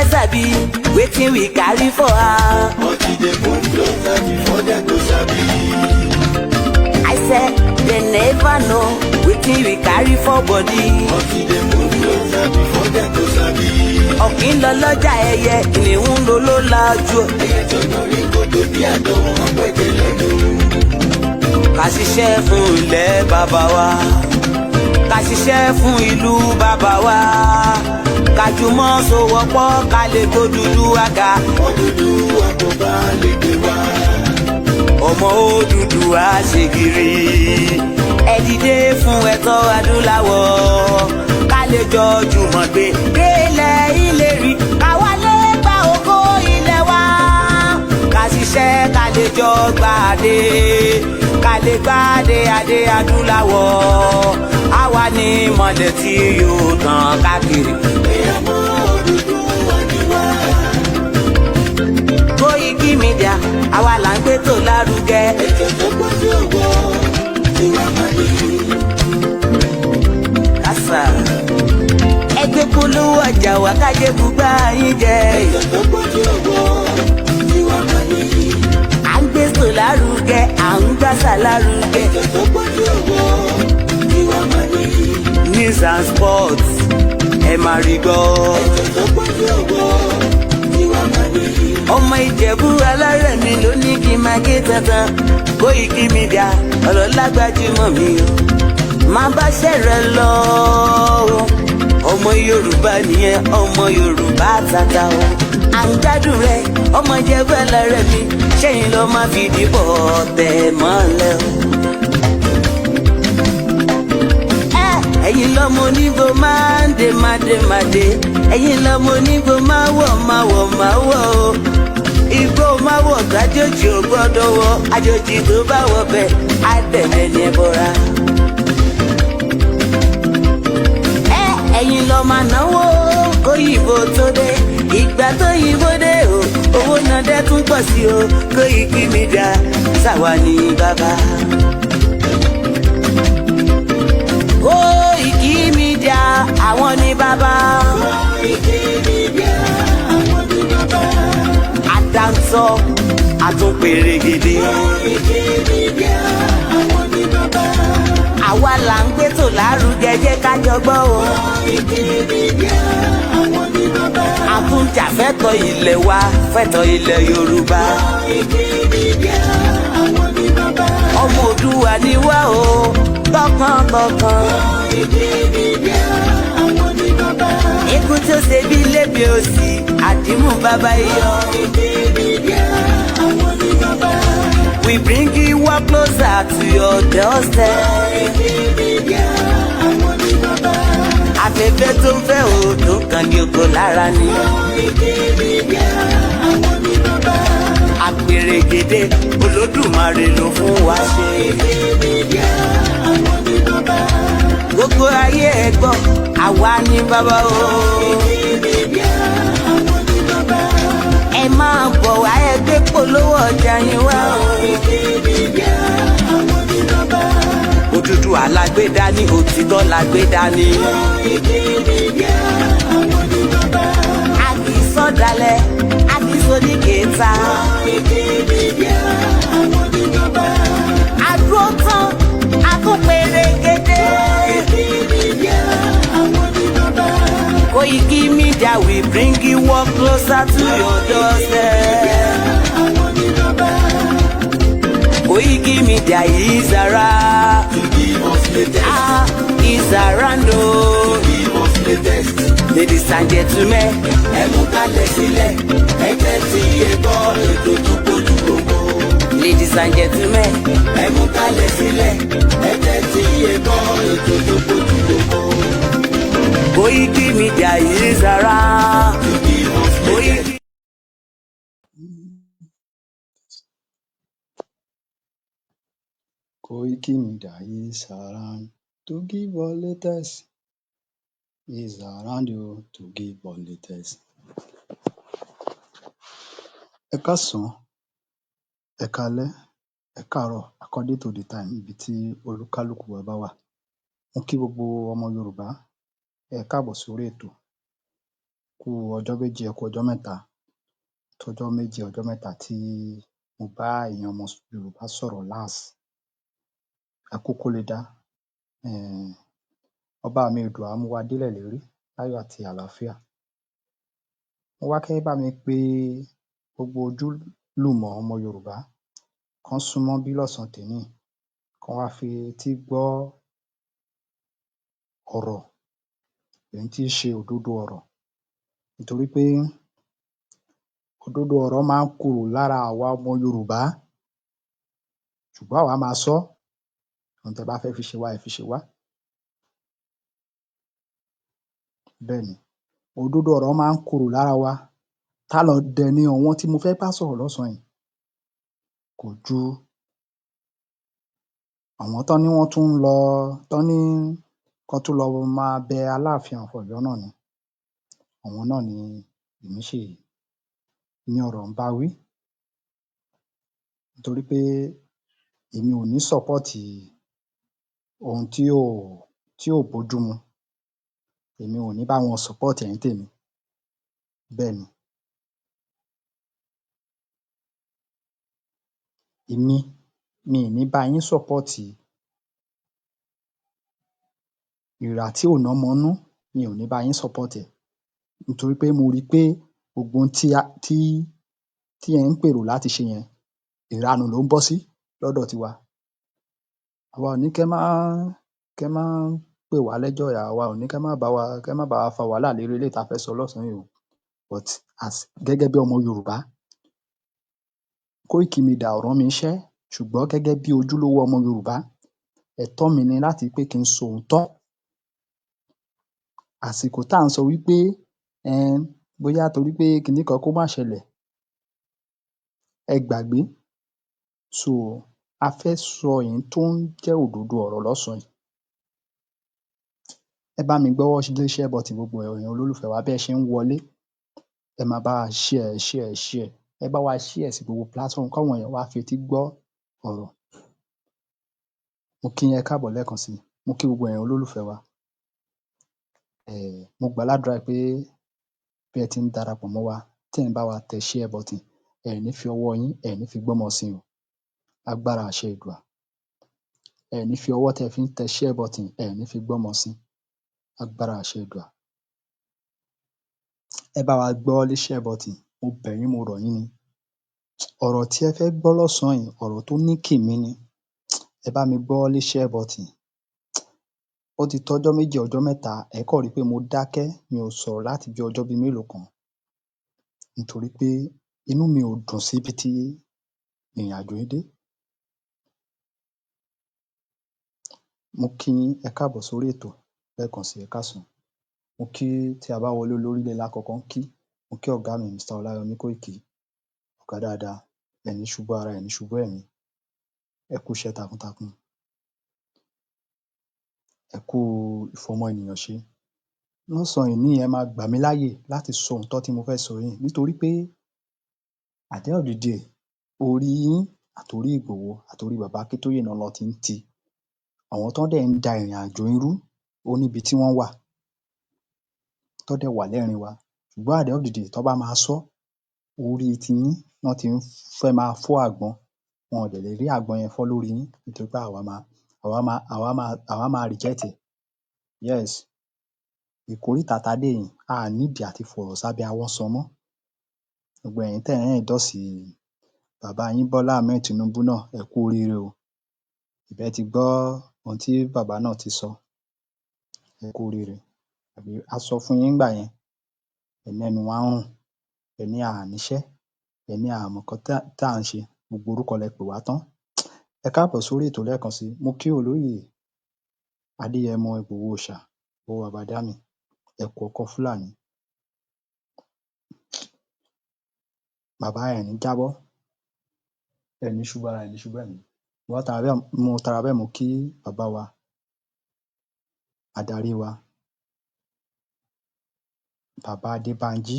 never sabi wetin we carry for her. But e dey move closer before dem go sabi. I said they never know wetin we carry for body. But e dey move closer before dem go sabi. Ọ̀kín lọ lọ́jà ẹyẹ kìnìún ló ló lajú. Ẹyẹ tó lórí kòtò bí àdó wọn pẹ̀tẹ́ lẹ́nu. Ká ṣiṣẹ́ fún ilẹ̀ bàbá wa, ká ṣiṣẹ́ fún ìlú bàbá wa, ká jùmọ̀ sowọ́pọ̀ ká lè tó dúdú àga. Odùduwà kò bá lè gbé wá. Ọmọ Odùduwà ṣègìrì, ẹ dìde fún ẹ̀tọ́ adúláwọ̀, ká lè jọ jùmọ̀ gbé délẹ̀ ìlérí, ká wálé gba ògo ilẹ̀ wa, ká ṣiṣẹ́ ká lè jọ gbàdé, ká lè gbàdé adé adúláwọ̀, àwa ni mọ̀lẹ̀ tí yóò tàn káàkiri. Ìyàmọ́ Odùduwà ni wá. Koiki Media àwa là ń gbé tó lárugẹ. Ètò tó pọ̀jù ògbó ìwà máa ní. Kásá ẹgbẹ́ polówó ọjà wà kájé bùgbà yín jẹ. Ètò tó pọ̀jù ògbó ìwà máa ní. À ń gbé tó lárugẹ, à ń gbàsà lárugẹ. Ètò tó pọ̀jù ògbó ìwà máa ní. News and sports ẹ máa rí gbọ́. Ètò tó pọ̀jù ògbó ìwà máa ní. Ọmọ Ìjẹ̀bú alárẹ̀ mi ló ní kí n máa gé tantan. Koiki Media ọ̀rọ̀ lágbájúmọ̀ mi o, má bá ṣẹ̀rẹ̀ lọ o. Ọmọ Yorùbá nìyẹn, ọmọ Yorùbá tata o. À ń gbádùn rẹ ọmọ Ìjẹ̀bú alárẹ̀ mi, ṣẹ́yìn lọ máa fi dìbò tẹ̀ mọ́lẹ̀ o. Ẹ̀yin lọ́mọ onígbò máa ń dé mádémádé, ẹ̀yin lọ́mọ onígbò máa wọ̀ o. Igbó máa wọ̀ kájòjì ò gbọ́dọ̀ wọ, àjòjì tó bá wọ bẹ̀ á tẹ̀lé ní ẹbọra. Ẹ̀yin lọ máa náwó kóyìnbó tó dé, ìgbà tó yìnbó dé o, owó náà dẹ́ tún pọ̀ sí o. Koiki Media ṣàwa ní bàbá. Koiki Media àwọn ní bàbá. Koiki Media àwọn ní bàbá. Àdáńtọ́ àtúnpèrègèdè. Koiki Media àwọn ní bàbá. Àwa là ń gbé tò lárugẹ, jẹ́ ká jọ gbọ́ o. Koiki Media àwọn ní bàbá. Àtúnjà fẹ́tọ̀ ilẹ̀ wa, fẹ́tọ̀ ilẹ̀ Yorùbá. Koiki Media àwọn ní bàbá. Ọmọ Oòduà ni wá o, tọkàntọkàn. Koiki Media àwọn ní bàbá. Ikú tó ṣe bí lébi òsì, àdìmú bàbá iyọ̀. Koiki Media àwọn ní bàbá. We bring you work closer to your doorstep. Koiki Media àwọn ní bàbá. Afẹ́fẹ́ tó ń fẹ́ o, tó kàn ní oko lára ni. Koiki Media àwọn ní bàbá. Àpèrègèdè Olódùmarè ló fún wa ṣe. Koiki Media àwọn ní bàbá. Gbogbo ayé ẹ gbọ́, àwa ní bàbá o. Koiki Media àwọn ní bàbá. Ẹ máa bọ̀ wá ẹgbẹ́ polówó ọjà yín wá o. Koiki Media àwọn ní bàbá. Odùduwà lágbédá ní, òtítọ́ lágbédá ní. Koiki Media àwọn ní bàbá. A kì í sọ̀dálẹ̀, a kì í sódì kẹta. Koiki Media àwọn ní bàbá. Àdúró tán, a tún pèrègèdè. Koiki Media àwọn ní bàbá. Koiki Media we bring you work closer to your doorstep. Àwọn ní bàbá. Koiki Media is around. To give us latest. Is around o. Give us latest. Ladies and gentlemen, Ẹ mú kalẹ̀ sílẹ̀. Ẹ jẹ́ tí ẹ gbọ́ ètò tó kojú gbogbo. ladies and gentlemen, Ẹ mú kalẹ̀ sílẹ̀. Ẹ jẹ́ tí ẹ gbọ́ ètò tó kojú gbogbo. Koiki Media is around. To give us latest. Koiki. Koiki Media is around to give all latest. Is around you to give all latest. Ẹ káàsán, ẹ káalẹ́, ẹ káàárọ̀ according to the time ibi tí olúkálùkù wa bá wà. Mo kí gbogbo ọmọ Yorùbá, ẹ káàbọ̀ sórí ètò. kú ọjọ́ méjì, ẹ kú ọjọ́ mẹ́ta, tọ́jọ́ méjì ọjọ́ mẹ́ta tí mo bá èèyàn ọmọ Yorùbá sọ̀rọ̀ last. Ẹ kú kó le dá. Ọba mi Èdùà á mú wa délẹ̀ lérí láyọ̀ àti àlàáfíà. Mo wá kẹ́ bá mi pe gbogbo ojúlùmọ̀ ọmọ Yorùbá kán súnmọ́ bí lọ́sàn-án tèní yìí, kán wá fi etí gbọ́ ọ̀rọ̀ èyí tí í ṣe òdodo ọ̀rọ̀, nítorí pé òdodo ọ̀rọ̀ máa ń korò lára àwa ọmọ Yorùbá, ṣùgbọ́n àwa máa sọ́. Ohun tẹ́ bá fẹ́ fi ṣe wá, ẹ fi ṣe wá. Bẹ́ẹ̀ni, òdodo ọ̀rọ̀ máa ń korò lára wa. Ta dẹ̀ ni àwọn tí mo fẹ́ bá sọ̀rọ̀ lọ́sàn-án yìí? Kò ju àwọn tán ní wọ́n tún ń lọ, tán ní kán tún lọ máa bẹ Aláàfin of Ọ̀yọ́ náà ni. Àwọn náà ni èmi ṣì ní ọ̀rọ̀ ń bá wí, nítorí pé èmi ò ní support ohun tí ò bójú mu. Èmi ò ní bá wọn support ẹ̀ ń tèmi. Bẹ́ẹ̀ni, mi ì ní bá yín support ìrà tí ò nọ́mọ nú, mi ò ní bá yín support ẹ̀, nítorí pé mo rí pé gbogbo ohun tí ẹ̀ ń pèrò láti ṣe yẹn, ìranù ló ń bọ́ sí lọ́dọ̀ tiwa. Àwa ò ní kẹ́ má pè wá lẹ́jọ́, àwa ò ní kẹ́ má bá wa fa wàhálà lérí eléyìí tá fẹ́ sọ lọ́sàn-án yìí o. But gẹ́gẹ́ bí ọmọ Yorùbá, Koiki Media ò rán mi níṣẹ́, ṣùgbọ́n gẹ́gẹ́ bí ojúlówó ọmọ Yorùbá, ẹ̀tọ́ mi ni láti pé kí n sọ òótọ́. Àsìkò tá à ń sọ wí pé bóyá torí pé kiní kan kó má ṣẹlẹ̀, ẹ gbàgbé. So, a fẹ́ sọ èyí tó ń jẹ́ òdodo ọ̀rọ̀ lọ́sàn-án yìí. Ẹ bá mi gbọ́wọ́ lé share button gbogbo ẹ̀yin olólùfẹ́ wa bẹ́ ṣe ń wọlé. Ẹ máa bá wa share. Ẹ bá wa share sí gbogbo platform káwọn èèyàn wá fetí gbọ́ ọ̀rọ̀. Mo kí yín ẹ káàbọ̀ lẹ́ẹ̀kan sí i. Mo kí gbogbo ẹ̀yin olólùfẹ́ wa. Mo gbàládùrá pé bí ẹ ti ń darapọ̀ mọ́ wa, tí ẹ̀ ń bá wa tẹ share button, ẹ ní fi ọwọ́ yín, ẹ ní fi gbọ́mọ sí o. Lágbára àṣẹ Èdùà. Ẹ ní fi ọwọ́ tẹ́ fi ń tẹ share button, ẹ ní fi gbọ́mọ sí. Lágbára àṣẹ Èdùà. Ẹ bá wa gbọ́wọ́ lé share button. Mo bẹ̀ yín, mo rọ̀ yín ni. Ọ̀rọ̀ tí ẹ fẹ́ gbọ́ lọ́sàn-án yìí, ọ̀rọ̀ tó ní kìmí ni. Ẹ bá mi gbọ́wọ́ lé share button. Ó ti tọ́jọ́ méjì ọjọ́ mẹ́ta, ẹ kàn rí pé mo dákẹ́, mi ò sọ̀rọ̀ láti bí ọjọ́ bíi mélòó kan, nítorí pé inú mi ò dùn sí ibi tí ìrìnàjò yìí dé. Mo kí yín ẹ káàbọ̀ sórí ètò lẹ́ẹ̀kan sí i, ẹ káàsán. Mo kí tí a bá wọlé olórí ilé la kọ́kọ́ ń kí. Mo kí ọ̀gá mi Mr. Ọláyọmí Kóìkí. Ọ̀gá dáadáa, ẹ ní ṣubú ara, ẹ ní ṣubú ẹ̀mí. Ẹ kú iṣẹ́ takuntakun. Ẹ kú ìfọmọ ènìyàn ṣe. Lọ́sàn-án òní ẹ máa gbà mí láàyè láti sọ òótọ́ tí mo fẹ́ sọ yìí, nítorí pé at the end of the day, orí yín àtorí Ìgbòho àtorí bàbá Akíntóyè náà lọ́ ti ń tì. Àwọn tán dẹ̀ ń da ìrìnàjò yín rú, ó níbi tí wọ́n wà, tán dẹ̀ wà lẹ́rìn wa. Ṣùgbọ́n at the end of the day, tán bá máa sọ́, orí tiyín ná ti ń fẹ́ máa fọ́ àgbọn. Wọn ò dẹ̀ lè rí àgbọn yẹn fọ́ lórí yín, nítorí pé àwa máa reject ẹ̀. Yes, ìkóríta tá dé yìí, a need àti fọ̀rọ̀ sábẹ́ ahọ́n sọ mọ́. Gbogbo ẹ̀yin tẹ́ ẹ̀ ń endorse bàbá yín Bọ́lá Ahmed Tinubu náà, ẹ kú oríire o. Ǹjẹ́ ti gbọ́ ohun tí bàbá náà ti sọ? Ẹ kú oríire. Àbí a sọ fún yín nígbà yẹn, ẹ ní ẹnu wa ń rùn, ẹ ní a ò níṣẹ́, ẹ ní a ò mọ nǹkan tá à ń ṣe, gbogbo orúkọ lẹ pè wá tán. Ẹ káàbọ̀ sórí ètò lẹ́ẹ̀kan sí i. Mo kí olóyè Adéyẹmọ Ìgbòho Òòṣà, Ìgbòho Baba Dami, ẹ kú ọkọ Fúlàní. Bàbá ẹ̀ ní jábọ́, ẹ ní ṣubú ara, ẹ ní ṣubú ẹ̀mí. Mo tara bẹ́ẹ̀ mo kí bàbá wa, adarí wa, bàbá Adébánjí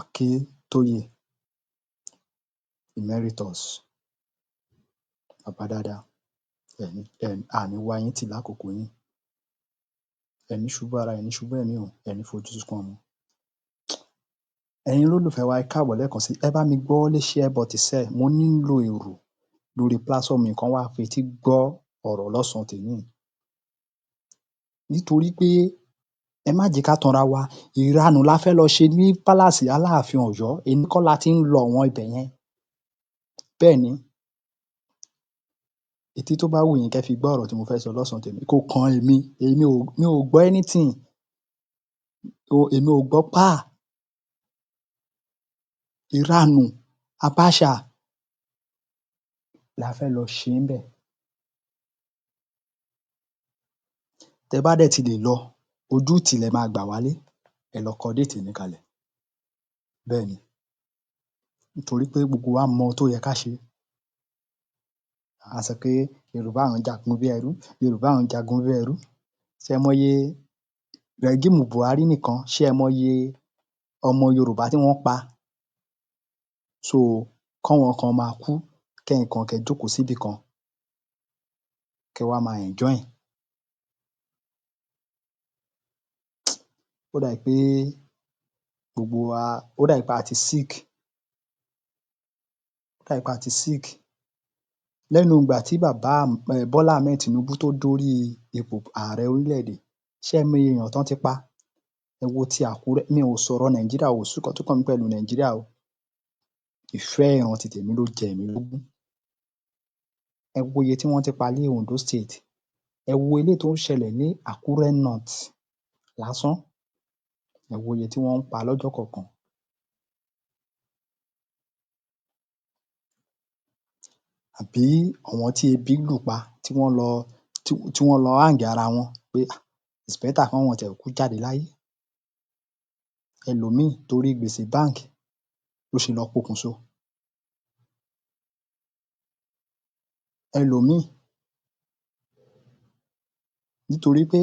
Akíntóyè Emeritus. Bàbá dáadáa, a ní wá yín tì lákòókò yín. ẹní ṣubú ara, ẹní ṣubú ẹ̀mí o, ẹní fojú sunkún ọmọ. Ẹ̀yin olólùfẹ́ wa, ẹ káàbọ̀ lẹ́ẹ̀kan sí. Ẹ bá mi gbọ́ lé share button sẹ́, mo nílò èrò lórí platform mi kan wá fetí gbọ́ ọ̀rọ̀ lọ́sàn-án tèní. Nítorí pé ẹ má jẹ́ ká tanra wa, ìranù la fẹ́ lọ ṣe ní palace Aláàfin Ọ̀yọ́, èní kọ́ la ti ń lọ àwọn ibẹ̀ yẹn. Bẹ́ẹ̀ni, etí tó bá wù yín kẹ́ fi gbọ́ ọ̀rọ̀ tí mo fẹ́ sọ lọ́sàn-án tèní. Kò kan èmi, mi ò gbọ́ anything, èmi ò gbọ́ páà. Ìranù, àbáṣà la fẹ́ lọ ṣe ńbẹ̀. Tẹ́ bá dẹ̀ ti lè lọ, ojúùtì lẹ máa gbà wálé, ẹ lọ kọ déètì yín kalẹ̀. Bẹ́ẹ̀ni, nítorí pé gbogbo wa mọ ohun tó yẹ ká ṣe. À sọ pé Yorùbá ò ń jagun bí ẹrú, Yorùbá ò ń jagun bí ẹrú. Ṣé ẹ mọye rẹ́gíìmù Buhari nìkan, ṣé ẹ mọye ọmọ Yorùbá tí wọ́n pa? So kọ́wọn kan máa kú, kẹ́yin kan kẹ́ jókòó síbì kan, kẹ́ wá máa enjoy. Ó dà pé gbogbo wa, ó dà pé a ti sick. Ó dà pé a ti sick. Lẹ́nu ìgbà tí bàbá Bọ́lá Ahmed Tinubu tó dórí ipò ààrẹ orílẹ̀-èdè, ṣé ẹ mọye èèyàn tán ti pa? Ẹ wo ti Àkúrẹ́, mi ò sọ̀rọ̀ Nàìjíríà o, kò sí nǹkan tó kàn mí pẹ̀lú Nàìjíríà o. Ìfẹ́ ìran ti tèmi ló jẹ èmi lógún. Ẹ wo iye tí wọ́n ti pa ní Ondo State. Ẹ wo eléyìí tó ń ṣẹlẹ̀ ní Àkúrẹ́ North lásán. Ẹ wo iye tí wọ́n ń pa lọ́jọ́ kọ̀ọ̀kan. Àbí àwọn tí ebi lù pa, tí wọ́n lọ hang ara wọn pé it's better káwọn tiẹ̀ kúkú jáde láyé. Ẹlòmíì torí gbèsè báǹkì ló ṣe lọ pokùnso. Ẹlòmíì nítorí pé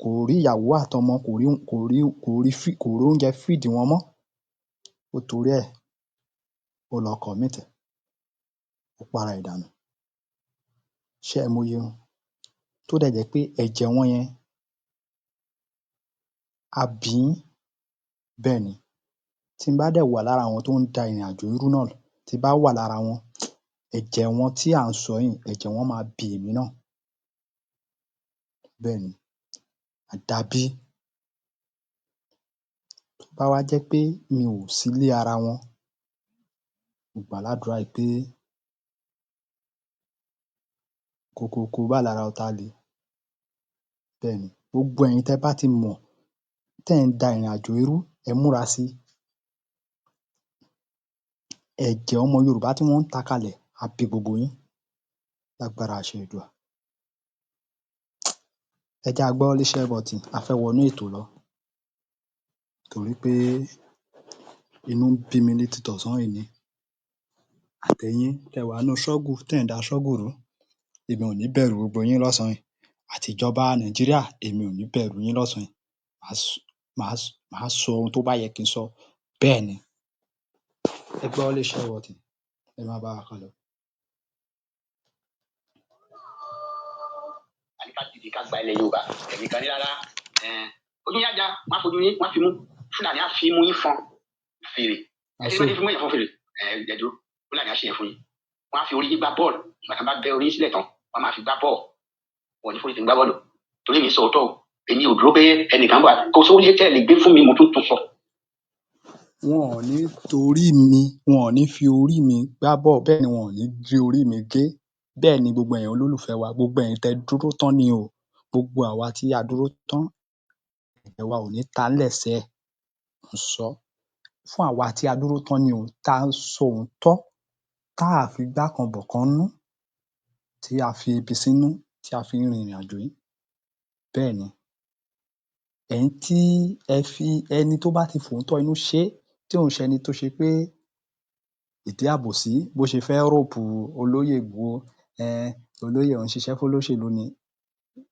kò rí ìyàwó àtọmọ, kò rí oúnjẹ feed wọn mọ́, ó torí ẹ̀ ó lọ commit, ó para ẹ̀ dànù. Ṣé ẹ mọye wọn? Tó dẹ̀ jẹ́ pé ẹ̀jẹ̀ wọn yẹn a bì yín. Bẹ́ẹ̀ni, tí n bá dẹ̀ wà lára àwọn tó ń da ìrìnàjò irú náà, tí n bá wà lára wọn, ẹ̀jẹ̀ wọn tí à ń sọ yìí, ẹ̀jẹ̀ wọn máa bì èmi náà. Bẹ́ẹ̀ni, àdàbí tó bá wá jẹ́ pé mi ò sí ní ara wọn, mo gbà ládùúrà pé kókókó báyìí lára ọ̀tá le. Bẹ́ẹ̀ni, gbogbo ẹ̀yin tẹ́ bá ti mọ̀ tẹ́ ń da ìrìnàjò irú, ẹ múra sí i. Ẹ̀jẹ̀ ọmọ Yorùbá tí wọ́n ń ta kalẹ̀ á bí gbogbo yín lágbára àṣẹ Èdùà. Ẹ jẹ́ á gbọ́wọ́ lé share button, a fẹ́ wọnú ètò lọ. Torí pé inú ń bí mi ní ti tọ̀sán yìí ni. Àtẹ̀yin tẹ́ wà nínú struggle, tẹ́ ń da struggle rú, èmi ò ní bẹ̀rù gbogbo yín lọ́sàn-án yìí. Àti ìjọba Nàìjíríà, èmi ò ní bẹ̀rù yín lọ́sàn-án yìí. Màá sọ ohun tó bá yẹ kí n sọ. Bẹ́ẹ̀ni, ẹ gbọ́wọ́ lé share button, ẹ máa bá wa kálọ. A ní ká dìde ká gba ilẹ̀ Yorùbá, ẹ̀yin kan ní rárá. Ojú yín á já, wọ́n á fojú yín, wọ́n á fi mú. Fúlàní á fi imú yín fọn fèrè. Ẹ ṣe wọ́n ti fi imú yẹn fọn fèrè. Ẹ dúró, Fúlàní á ṣe yẹn fún yín. Wọ́n á fi orí yín gbá bọ́ọ̀lù. Nígbà tí wọ́n bá bẹ́ orí yín sílẹ̀ tán, wọ́n á máa fi gbá bọ́ọ̀lù. Wọ́n ò ní forí tèmi gbá bọ́ọ̀lù. Torí èmi sọ òótọ́ o. Èmi ò dúró pé ẹnìkan wà kó sórí tẹ́ ẹ lè gbé fún mi, mo tún sọ. Wọn ò ní torí mi, wọn ò ní fi orí mi gbá bọ́ọ̀lù, bẹ́ẹ̀ ni wọn ò ní rí orí mi gé. Bẹ́ẹ̀ ni gbogbo ẹ̀yin olólùfẹ́ wa, gbogbo ẹ̀yin tẹ́ dúró tán ni o. Gbogbo àwa tí a dúró tán, ẹ̀jẹ̀ wa ò ní ta ńlẹ̀ sẹ́. Mò ń sọ fún àwa tí a dúró tán ni o, tá ń sọ òótọ́, tá à fi igbá kan bọ̀kan nínú, tí a fi ebi sínú, tí a fi ń rin ìrìnàjò yìí. Bẹ́ẹ̀ni, ẹ̀yin tí ẹni tó bá ti fòótọ́ inú ṣe é, tí ò ń ṣẹni tó ṣe pé ìdí àbòsí bó ṣe fẹ́ rope olóyè Ìgbòho, olóyè ò ń ṣiṣẹ́ fólóṣèlú ni,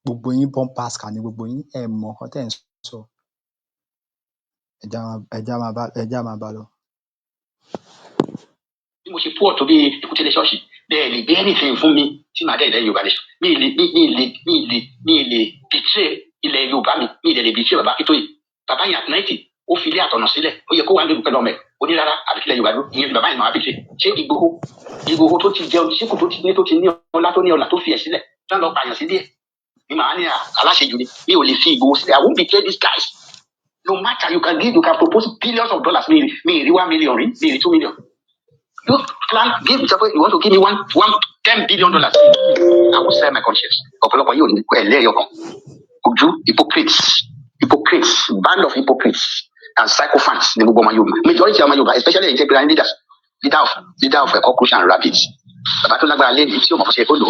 gbogbo yín bumper ni gbogbo yín, ẹ mọ nǹkan tẹ́ ẹ̀ ń sọ. Ẹ jẹ́ á máa bá lọ. Bí mo ṣe poor tó bí èkúté lé ṣọ́ọ̀ṣì, bẹ́ẹ̀ lè gbé anything fún mi tí màá dẹ̀ ilẹ̀ Yorùbá nation. Mi ì lè betray ilẹ̀ Yorùbá mi ní ilẹ̀ lèbi tí bàbá Akíntóyè bàbá yẹn àtúnáìtì ó fi ilé àtọ̀nà sílẹ̀ ó yẹ kó wà ní ìlú pẹ̀lú ọmọ ẹ̀ ó ní rárá àbí kílẹ̀ Yorùbá dúró ìyẹn bàbá yẹn máa fi ṣe ṣé Ìgbòho tó ti jẹun síkù tó ti ní ọlá tó ní ọlà tó fi ẹ̀ sílẹ̀ tí wọ́n lọ pààyàn sí díẹ̀ ni màá ní aláṣejù ni mi ò lè fi Ìgbòho sílẹ̀ I won't betray these guys no matter you can propose billions of dollars mi ì rí 1 million rí mi ì rí 2 million you plan give you want to give me $10 billion I will sell my conscience ọ̀pọ̀lọpọ̀ yóò ní ẹlẹ́yọ̀ kan ojú hypocrites band of hypocrites and sycophants ní gbogbo ọmọ Yorùbá majority ọmọ Yorùbá especially integrity leader of cockroach and rabbits bàbá tó lágbára lẹ́yìn tí o mọ̀ fún ṣe kó lò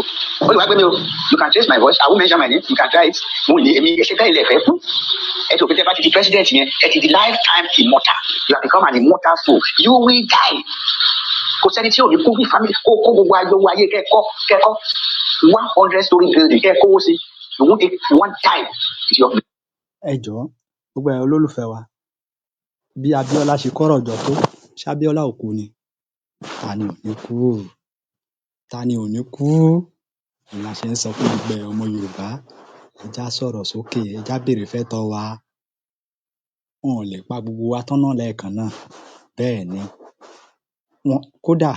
ó lè wá gbé mi o you can trace my voice I will mention my name you can try it mo ní èmi ẹsẹ̀ bẹ́ẹ̀ ilẹ̀ fẹ́ fún ẹ tó pété bá ti di president yẹn ẹ ti di lifetime immortal you have become an immortal soul you will die kò sẹ́ni tí ò ní kú bí family kó gbogbo ayé kẹ́kọ́ 100-story building kẹ́kọ́ sí you won't take one time. ẹ jọ̀ọ́ gbogbo ẹ̀ olólùfẹ́ wa bí Abíọ́lá ṣe kọ́rọ̀ jọ tó ṣé Abíọ́lá ò kú ni ta ni ò ní kú ni la ṣe ń sọ fún gbogbo ẹ̀ ọmọ Yorùbá ẹ já sọ̀rọ̀ sókè ẹ já béèrè fẹ́tọ́ wa wọn ò lè pa gbogbo wa tán náà lẹ́ẹ̀kan náà bẹ́ẹ̀ ni kódà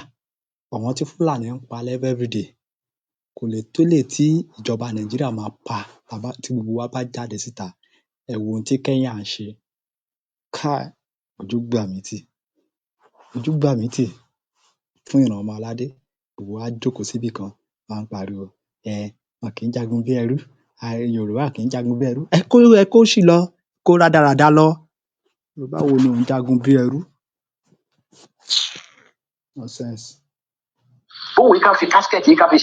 àwọn tí Fúlàní ń pa everyday kò lè tó lè tí ìjọba Nàìjíríà máa pa tí gbogbo wa bá jáde síta ẹ wo ohun tí Kẹ́nyà ń ṣe káì ojú gbà mí tì fún ìran ọmọ aládé gbogbo wa jókòó síbì kan máa ń pariwo wọn kì í jagun bí ẹrú Yorùbá kì í jagun bí ẹrú ẹ kó sì lọ kó rádaràda lọ Yorùbá wo ni òun jagun bí ẹrú nonsense. owó yìí ká fi casket yìí ká fi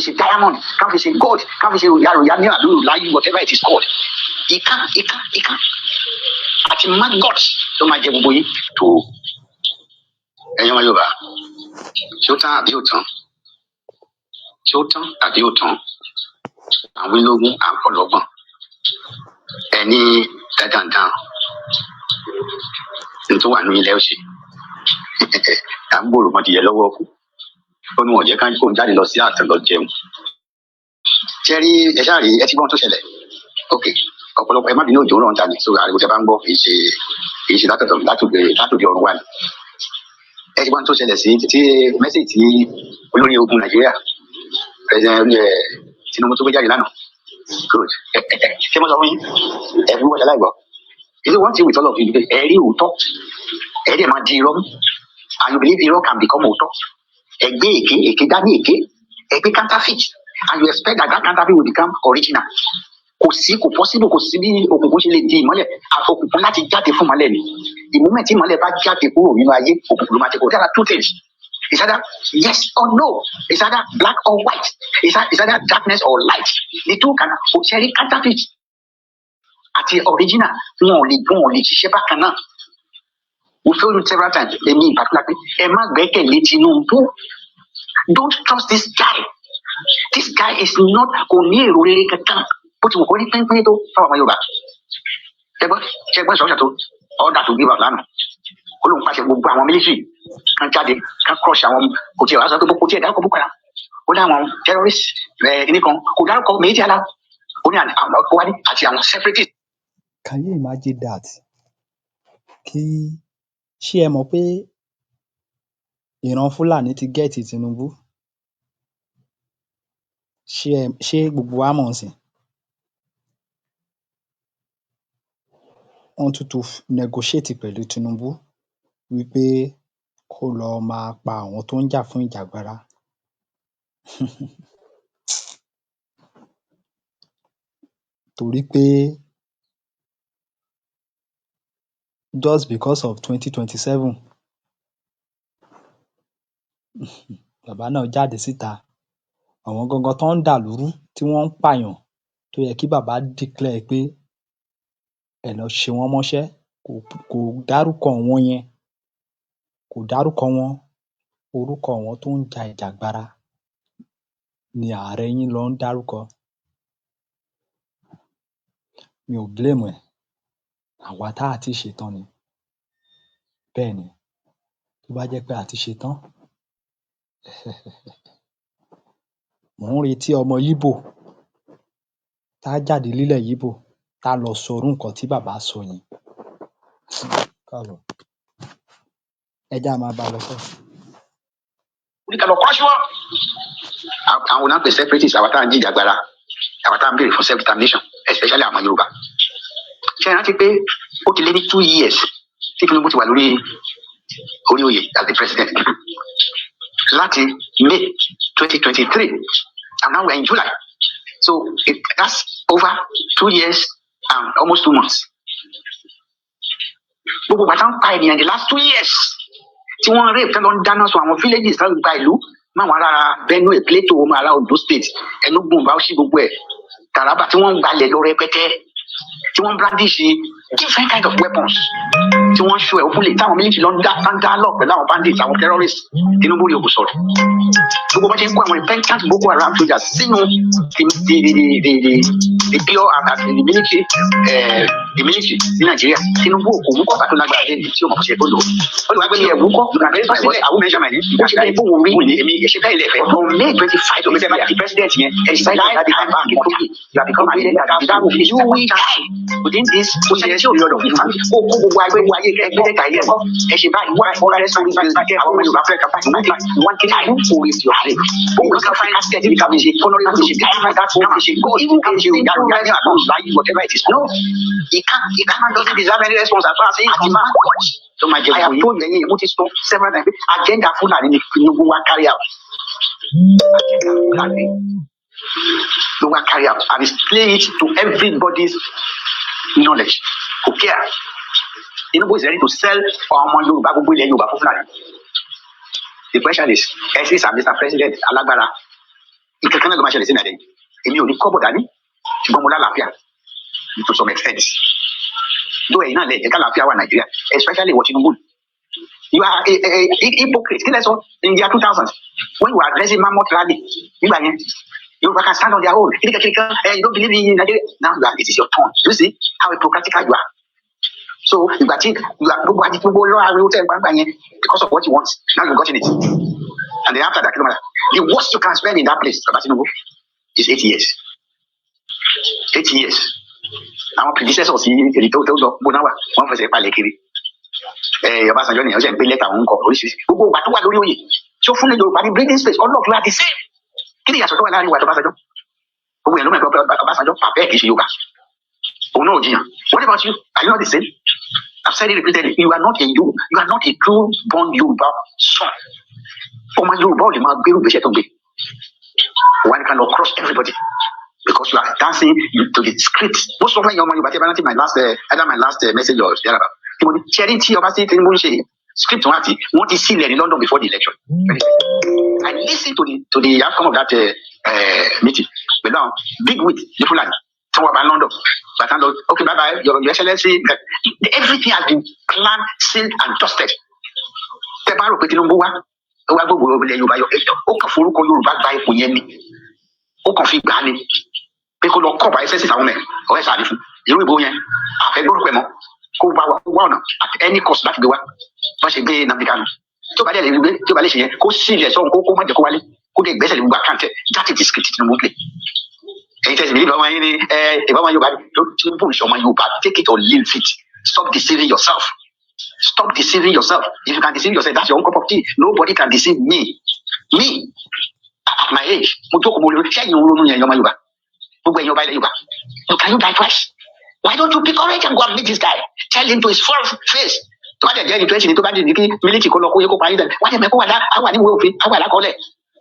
ṣe diamond ká fi ṣe gold ká fi ṣe ròyà ní àdúrà láyé whatever it is called ìka àti maggot ló máa jẹ gbogbo yìí tó ẹ̀yin ọmọ Yorùbá ṣé ó tán àbí ó tán àwọn ológun à ń pọ̀ lọ́gbọ̀n ẹni dandan ní tó wà ní ilẹ̀ òsì à ń gbòòrò mọ́tìyẹ lọ́wọ́ kù ó ní wọn jẹ́ ká kó jáde lọ sí àtàn lọ jẹun jẹ́rí ẹ ṣáà rí ẹ ti gbọ́n tó ṣẹlẹ̀ ok ọ̀pọ̀lọpọ̀ ẹ má bínú òjò rán ta ni so àríwó tẹ bá ń gbọ́ kì í ṣe látòdì ọ̀run wà ní ẹ ti gbọ́n tó ṣẹlẹ̀ sí títí mẹ́sẹ̀jì tí olórí ogun Nàìjíríà president Tinubu tó gbé jáde lánàá good ṣé mo sọ fún yín ẹ fi wọ́n ṣe aláìgbọ́ ilé wọ́n ti wì tọ́lọ̀ fi ẹ rí òótọ́ ẹ dẹ̀ máa di irọ́ and you believe irọ́ can become òótọ́ ẹgbẹ́ èké dání ẹgbẹ́ counterfeit and you expect that counterfeit will become original kò possible kò sí bí òkùnkùn ṣe lè di ìmọ́lẹ̀ òkùnkùn láti jáde fún ìmọ́lẹ̀ ni the moment tí ìmọ́lẹ̀ bá jáde kúrò nínú ayé òkùnkùn ló máa ṣe kò there are two things it's either yes or no it's either black or white it's either darkness or light the two can kò ṣe rí counterfeit àti original wọn ò lè ṣiṣẹ́ bákan náà we told you several times èmi in particular pé ẹ má gbẹ́kẹ̀lé Tinubu don't trust this guy is not kò ní èrò rere kankan bó ti wù kó ní pínpín tó fáwọn ọmọ Yorùbá ṣẹgbọn sọjà tó ọdà tó gbé bàbá lánàá ó lóun pàṣẹ gbogbo àwọn mílíṣírì kan jáde kan crush àwọn kò tiẹ̀ wá sọ pé kò tiẹ̀ dárúkọ boko haram ó ní àwọn terrorist kìíní kan kò dárúkọ méjì ala ó ní àwọn ọkọwádìí àti àwọn separatist. Can you imagine that? Ṣé ẹ mọ̀ pé ìran Fúlàní ti gẹ́ẹ̀tì Tinubu? Ṣé gbogbo wa mọ̀ sí? Wọ́n tún negotiate pẹ̀lú Tinubu wípé kó lọ máa pa àwọn tó ń jà fún ìjàgbara. Torí pé just because of 2027 bàbá náà jáde síta àwọn gangan tó ń dà lúrú tí wọ́n ń pààyàn tó yẹ kí bàbá declare pé ẹ lọ ṣe wọ́n mọ́ṣẹ́ kò dárúkọ wọn yẹn kò dárúkọ wọn orúkọ àwọn tó ń ja ìjàgbara ni ààrẹ yín lọ ń dárúkọ. Mi ò blame ẹ̀ àwa tá à tí ì ṣetán ni bẹ́ẹ̀ ni tó bá jẹ́ pé a ti ṣetán mò ń retí ọmọ Yíbò tá jáde nílẹ̀ Yíbò tá lọ sọ irú nǹkan tí bàbá sọ yẹn. Káàbọ̀. Ẹ jẹ́ á máa bá a lọ sọ́ọ̀. oníkàlọ́ kọ́ṣí wọn. àwọn náà pè separatists àwọn tá à ń jìjàgbara àwọn tá à ń béèrè fún self determination especially àwọn Yorùbá. ṣé ẹ rántí pé ó ti lé ní 2 years tí Tinubu ti wà lórí oyè as the president láti May 2023 and now we are in July, so that's over 2 years and almost 2 months. gbogbo bàtà ń pa ènìyàn the last 2 years tí wọ́n rèé fẹ́ lọ ń dáná sun àwọn villages tó ń gba ìlú máwọn ará Benue, Plateau, ọmọ ará Ondo state, Enugu, Bauchi, gbogbo ẹ̀ Taraba tí wọ́n ń gbalẹ̀ lọ rẹpẹtẹ tí wọ́n brandish different kind of weapons tí wọ́n ṣu ẹ̀ òkúlẹ̀ táwọn méjì lọ ń dá lọ pẹ̀lú àwọn bandits àwọn terrorists. Tinubu yóò kò sọ̀rọ̀ gbogbo bá ṣe ń kó àwọn repentant Boko Haram soldiers sínú the pure and the military ní Nàìjíríà. Tinubu kò mú kọ́ta tó lágbára lẹ́nu tí ó mọ̀ ṣe tó lò ó lè wá gbé ní ẹ̀wù kọ́ àwọn mẹ́sàn-án ní ìgbà tí ó wù mí èmi ṣe bẹ́ẹ̀ lẹ́fẹ̀ẹ́ from May 25 to May the president yẹn decide that the time bank is okay you have become a leader that will you will die within this 2 years period of time. ó kó gbogbo ayé ẹgbẹ́ dẹ́ta ilé ẹ̀kọ́ ẹ ṣe báyìí wá ọ̀rẹ́ rẹ̀ sọ̀rọ̀ ìgbà àwọn ọmọ Yorùbá fẹ́ kàfà one thing I do for is your life. ó wọ́n ká fine asset ní kàbí ṣe fọ́nọ́rẹ́ láti ṣe bí i that one ṣe go even if you yàrá yàrá àbọ̀ láyé whatever it is no he can't doesn't deserve any response as far as he is man watch. So my I have told you mo ti sọ several times agenda Fulani ni Tinubu wa carry out agenda Fulani no one carry out and display it to everybody's knowledge. Okay, Tinubu is ready to sell ọmọ Yorùbá gbogbo ilẹ̀ Yorùbá fún Fulani. The question is ẹsẹ sir Mr. President alágbára ìkankan náà ló máa ṣẹlẹ̀ sí Nàìjíríà èmi ò ní kọ́bọ̀ dání ṣùgbọ́n mo lálàáfíà to some extent. Do ẹ̀yin náà lẹ̀ ẹ̀ka làáfíà wà Nàìjíríà especially wọ Tinubu. You are a hypocrite. Kí lẹ sọ in the year 2000 when you were addressing Mammoth rally nígbà yẹn Yorùbá can stand on their own. You don't believe in Nigeria. Now it is your turn. You see how hypocritical you are. So ìgbà tí gbogbo àti gbogbo lọ́wọ́ àwọn hotel gbàgbà yẹn because of what you want now you gotten it and then after that the worst you can spend in that place Baba Tinubu is 8 years. 8 years. Àwọn predecessors sí èyí tó lọ gbóná wà wọ́n fẹsẹ̀ palẹ̀ kiri. Ọbásanjọ́ nìyẹn ṣe ń gbé lẹ́tà òun kọ oríṣiríṣi gbogbo ìgbà tó wà lórí oyè tí ó fún ní Yorùbá ní breathing space ọlọ́ọ̀kú láti sè kí ni ìyàtọ̀ tó wà láàrin ìwà Ọbásanjọ́ gbogbo yẹn ló mọ̀ pé Ọbásanjọ́ pàpẹ́ kì í ṣe Yorùbá òun náà jiyàn. What about you? Are you not the same? I've said it repeatedly. You are not a true born Yorùbá son. ọmọ Yorùbá ò lè máa gbérù gbèsè tó gbé one can cross everybody because you are dancing to the script. Most of my young man, you better my last message or thereabout. Charity of us script want to see in London before the election. I listened to the outcome of that meeting. But now, big with the Fulani, talk about London. But okay, bye bye, Your Excellency. Everything has been planned, sealed, and dusted. The bar of Tinubu wa gbogbo obìnrin Yorùbá yọ ó kàn forúkọ Yorùbá gba ipò yẹn ni ó kàn fi gbà ni pé kó lọ kọ́ bá ẹsẹ̀ sí àwọn ẹ̀ ọ̀rẹ́ sàrí fún irú ìbò yẹn àfẹ́gbọ́rùpẹ̀ mọ́ kó wá ọ̀nà at any cost láti gbé wá wọ́n ṣe gbé Nnamdi Kanu tí ó bá dẹ̀ lè gbé tí ó bá lè ṣe yẹn kó sí ilẹ̀ sọ́run kó má jẹ́ kó wálé kó dẹ̀ gbẹ́sẹ̀ lè gbogbo àkáǹtẹ̀ that is the script Tinubu play. Ẹ̀yin tẹ̀sí mi nígbà wọn yín ni ìbámu Yorùbá Tinubu ìṣọ̀mọ Yorùbá take it or leave it stop deceiving yourself. Stop deceiving yourself. If you can deceive yourself, that's your own cup of tea. Nobody can deceive me. Me, at my age, you can you die twice? Why don't you pick courage and go and meet this guy? Tell him to his full face. To what they're interested to military why they make one hour any way I will call it.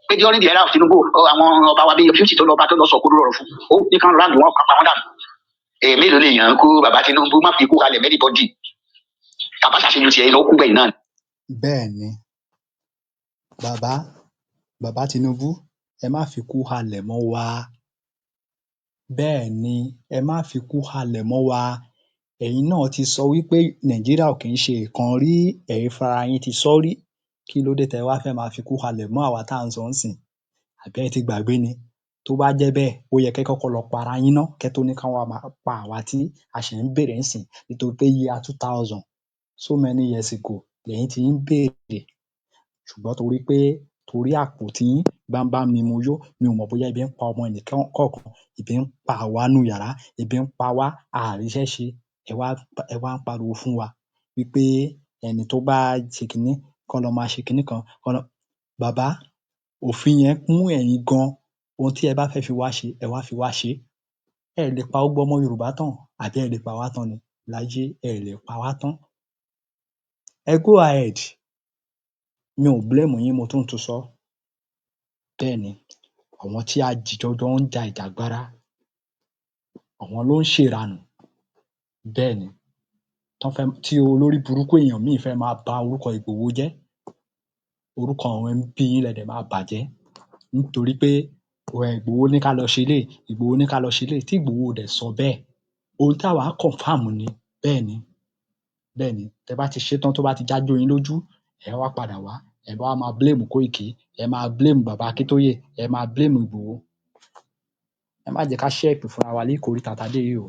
But during the era of Tinubu, among our big future to Lobato, so could oh, you can run one up. A million, Baba Tinubu, my people, and everybody. Bẹ́ẹ̀ ni bàbá Tinubu ẹ má fi kú halẹ̀ mọ́ wa bẹ́ẹ̀ ni ẹ má fi kú halẹ̀ mọ́ wa ẹ̀yin náà ti sọ wípé Nàìjíríà ò kì í ṣe ìkan rí ẹ̀yin fara yín ti sọ rí kí ló dé tẹ wá fẹ́ máa fi kú halẹ̀ mọ́ àwa tá à ń sọ ń sìn àbí ẹ ti gbàgbé ni tó bá jẹ́ bẹ́ẹ̀ ó yẹ kẹ́ kọ́kọ́ lọ para yín ná kẹ́ tó ní káwọn máa pa àwa tí a ṣẹ̀ ń bèrè ń sìn nítorí pé year 2000 so many years ago lẹ́yìn tí ń béèrè ṣùgbọ́n torí pé torí àpò tí bámbám ni mo yó, mi ò mọ̀ bóyá ebi ń pa ọmọ ẹnìkan kọ̀ọ̀kan, ebi ń pa àwa nínú yàrá, ebi ń pa wá, a ríṣẹ́ ṣe, ẹ wá ń pariwo fún wa wípé ẹni tó bá ṣe kinní kán lọ máa ṣe kinní kan. Bàbá, òfin yẹn mú ẹ̀yin gan, ohun tí ẹ bá fẹ́ fi wá ṣe, ẹ wá fi wá ṣe. Ẹ lè pa gbogbo ọmọ Yorùbá tán, àbí ẹ lè pa wá tán ni? Láyé ẹ lè pa wá tán. Ẹ go ahead. Mi ò blame yín, mo tún sọ. Bẹ́ẹ̀ni, àwọn tí ajìjọjọ ń ja ìjàgbara, àwọn ló ń ṣèranù. Bẹ́ẹ̀ni, tí olórí burúkú èèyàn míì fẹ́ máa ba orúkọ Ìgbòho jẹ́, orúkọ àwọn ẹbí yín lẹ dẹ̀ máa bàjẹ́ nítorí pé Ìgbòho ní ká lọ ṣe eléyìí, Ìgbòho ní ká lọ ṣe eléyìí, tí Ìgbòho ò dẹ̀ sọ bẹ́ẹ̀. Ohun táwa confirm ni. Bẹ́ẹ̀ni, tẹ́ bá ti ṣetán tó bá ti já jó yín lójú, ẹ wá padà wá, ẹ bá wá máa blame Koiki, ẹ máa blame bàbá Akíntóyè, ẹ máa blame Ìgbòho. Ẹ má jẹ́ ká ṣẹ́ẹ̀pù fúnra wa ní ìkóríta tá dé yìí o.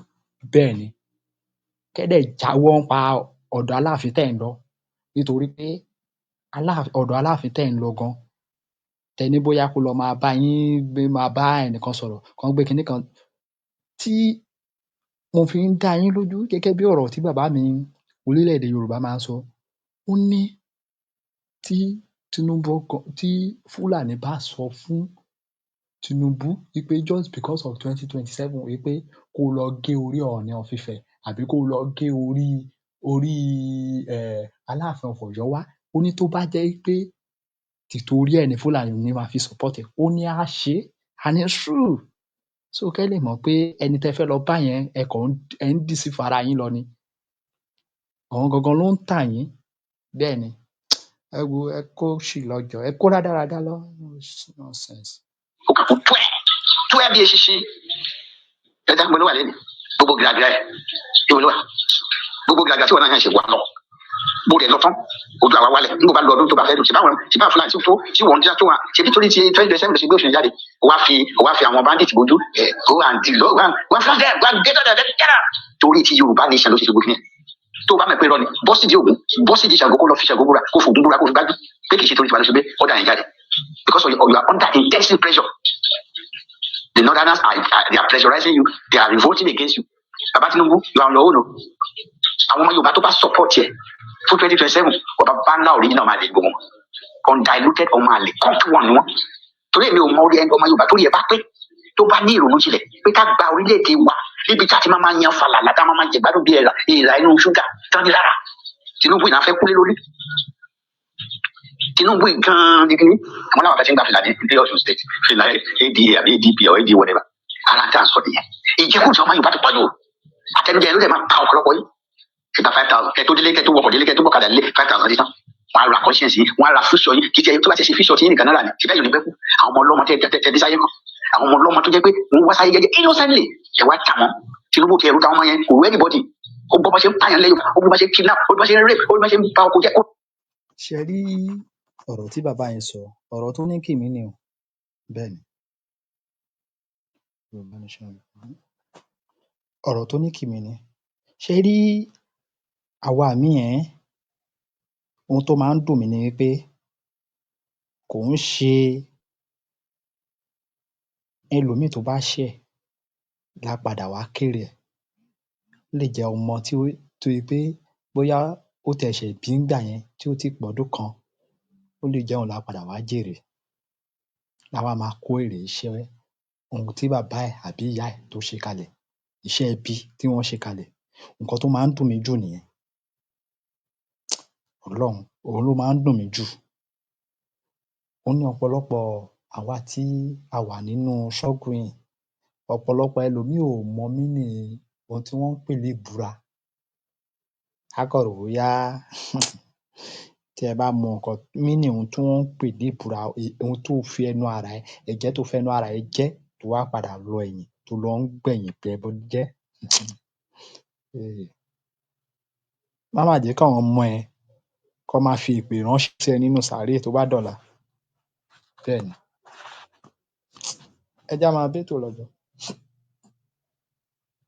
Bẹ́ẹ̀ni, kẹ́ dẹ̀ jáwọ́ nípa ọ̀dọ̀ Aláàfin tẹ́ ẹ̀ ń lọ, nítorí pé ọ̀dọ̀ Aláàfin tẹ́ ẹ̀ ń lọ gan, tẹ ní bóyá kó lọ máa bá ẹnìkan sọ̀rọ̀, kán gbé kinní kan, tí mo fi ń dá yín lójú gẹ́gẹ́ bí ọ̀rọ̀ tí bàbá mi orílẹ̀-èdè Yorùbá máa ń sọ. Ó ní tí Fúlàní bá sọ fún Tinubu wípé just because of 2027 wípé kó lọ gé orí Ọọ̀ni of Ifẹ̀ àbí kó lọ gé orí Aláàfin of Ọ̀yọ́ wá, ó ní tó bá jẹ́ pé tìtorí ẹ̀ ni Fúlàní ní máa fi support ẹ̀, ó ní á ṣe é, and it's true. So kẹ́ lè mọ̀ pé ẹni tẹ́ fẹ́ lọ bá yẹn ẹ ń deceive ara yín lọ ni. Àwọn gangan ló ń tà yín. Bẹ́ẹ̀ni, ẹ wo, ẹ kó ṣì lọ jọ, ẹ kó rádaràda lọ. Nonsense. Ó kà kó tó ẹ bí eṣinṣin. Ẹ dá gbọ́dọ̀ wà lẹ́nu. Gbogbo gíragíra ẹ̀ ìwé ló wà. Gbogbo gíragíra tí wọ́n náà yàn ṣe wà lọ. Bó rẹ̀ lọ tán, ojú àwa wálẹ̀. Nígbà bá lọ ọdún tó bá fẹ́ dùn, ṣe bá Fúlàní tí wọ́n ń dín tó wà. Ṣé nítorí ti 2027 ló ṣe gbé òṣèlú jáde? Ó wá fi àwọn bandit bójú. Go and deal. Wọ́n fúlàn dẹ̀ wọ́n gé tọ́jà dẹ̀ kẹ́rà. Torí ti Yorùbá nation ló ṣe gbogbo kìíní. Tó bá mọ̀ pé irọ́ ni, bọ́sì di Ògún, bọ́sì di Ṣàngó, kó lọ fi Ṣàngó búra, kó fògún búra, kó fi gbájú. Pé kì í ṣe torí tiwa ló ṣe gbé ọ̀dà yẹn jáde. Because you are under intensive pressure. The Northerners they are pressurizing you. They are revolting against you. Bàbá Tinubu, you are on your own. Àwọn ọmọ Yorùbá tó bá support yẹ fún 2027, ọba bá ńlá original máa lè gbọ́ wọn. Undiluted ọmọ àlè kọ́ńtù wọn ni wọ́n. Torí èmi ò mọ orí ọmọ Yorùbá tó yẹ bá pé tó bá ní ìrònú jinlẹ̀ pé ká gba orílẹ̀-èdè wa níbi tá a ti máa jẹun fàlàlà tá a máa jẹ gbádùn bí èèrà inú ṣúgà tán ní lára. Tinubu ìnáfẹ́ kúlé lórí. Tinubu gan-an ní kíní àwọn aláwọ̀ bá ti ń gba fìlà ní ìpínlẹ̀ Ọ̀ṣun state fìlà ADA àbí ADP or AD whatever. Ara tá à ń sọ nìyẹn. Ìjẹkùjẹ ọmọ Yorùbá ti pọ̀ jù. Àtẹnujẹ ló dẹ̀ máa pa ọ̀pọ̀lọpọ̀ yìí. Ṣètà 5,000 kẹ́ tó délé kẹ́ tó wọkọ̀ délé kẹ́ tó bọ̀kadà délé 5,000 dín tán. Wọ́n á ra conscience yìí, wọ́n á ra fúsọ̀ yìí, jíjẹ tó bá ti ṣe fíṣọ̀ tí yín nìkan náà rà ní. Ṣé bẹ́ẹ̀ yóò ní pẹ́kù? Àwọn ọmọ ọlọ́mọ tẹ́ dé sáyé kan. Àwọn ọmọ ọlọ́mọ tó jẹ́ pé wọ́n wá sáyé jẹ́jẹ́ innocently. Ẹ wá tà wọ́n. Tinubu ti ẹ̀rù táwọn ọmọ yẹn kò wẹ́ anybody. Ó gbọ́ bá ṣe ń pààyàn lẹ́yìn, ó gbọ́ bá ṣe ń kidnap, ó gbọ́ bá ṣe ń rape, ó gbọ́ bá ṣe ń ba ọkọ̀ jẹ́. Ṣé rí ọ̀rọ̀ tí bàbá yẹn sọ, ọ̀rọ̀ tó ní kìmí ni o. Bẹ́ẹ̀ni. Ọ̀rọ̀ tó ní kìmí ni. Ṣé rí àwa míì ohun tó máa ń dùn mí ni wípé kò ń ṣe ẹlòmíì tó bá ṣẹ̀ la padà wá kérè ẹ̀. Ó lè jẹ́ ọmọ tó yẹ pé bóyá ó tiẹ̀ ṣẹ̀ bí ńgbà yẹn tí ó tí pọ́dún kan, ó lè jẹ́ òun la padà wá jèrè. La wá máa kó èrè iṣẹ́ ohun tí bàbá ẹ̀ àbí ìyá ẹ̀ tó ṣe kalẹ̀, iṣẹ́ ẹbí tí wọ́n ṣe kalẹ̀. Nǹkan tó máa ń dùn mí jù nìyẹn. Ọlọ́run, òun ló máa ń dùn mí jù. Ó ní ọ̀pọ̀lọpọ̀ àwa tí a wà nínú struggle yìí, ọ̀pọ̀lọpọ̀ ẹlòmíì ò mọ meaning ohun tí wọ́n ń pè lébùra. Á kàn rò bóyá tí ẹ bá mọ nǹkan meaning ohun tí wọ́n ń pè lébùra, ohun tó fi ẹnu ara ẹ, ẹ̀jẹ́ tó fẹnu ara ẹ jẹ́ tó wá padà lọ ẹ̀yìn tó lọ ń gbẹ̀yìn bẹbọ jẹ́. Má mà jẹ́ káwọn ọmọ ẹ kán máa fi èpè ránṣẹ́ sí ẹ nínú sàárè tó bá dọ̀la. Bẹ́ẹ̀ni. Ẹ jẹ́ á máa bẹ́tò lọ jọ̀ọ́.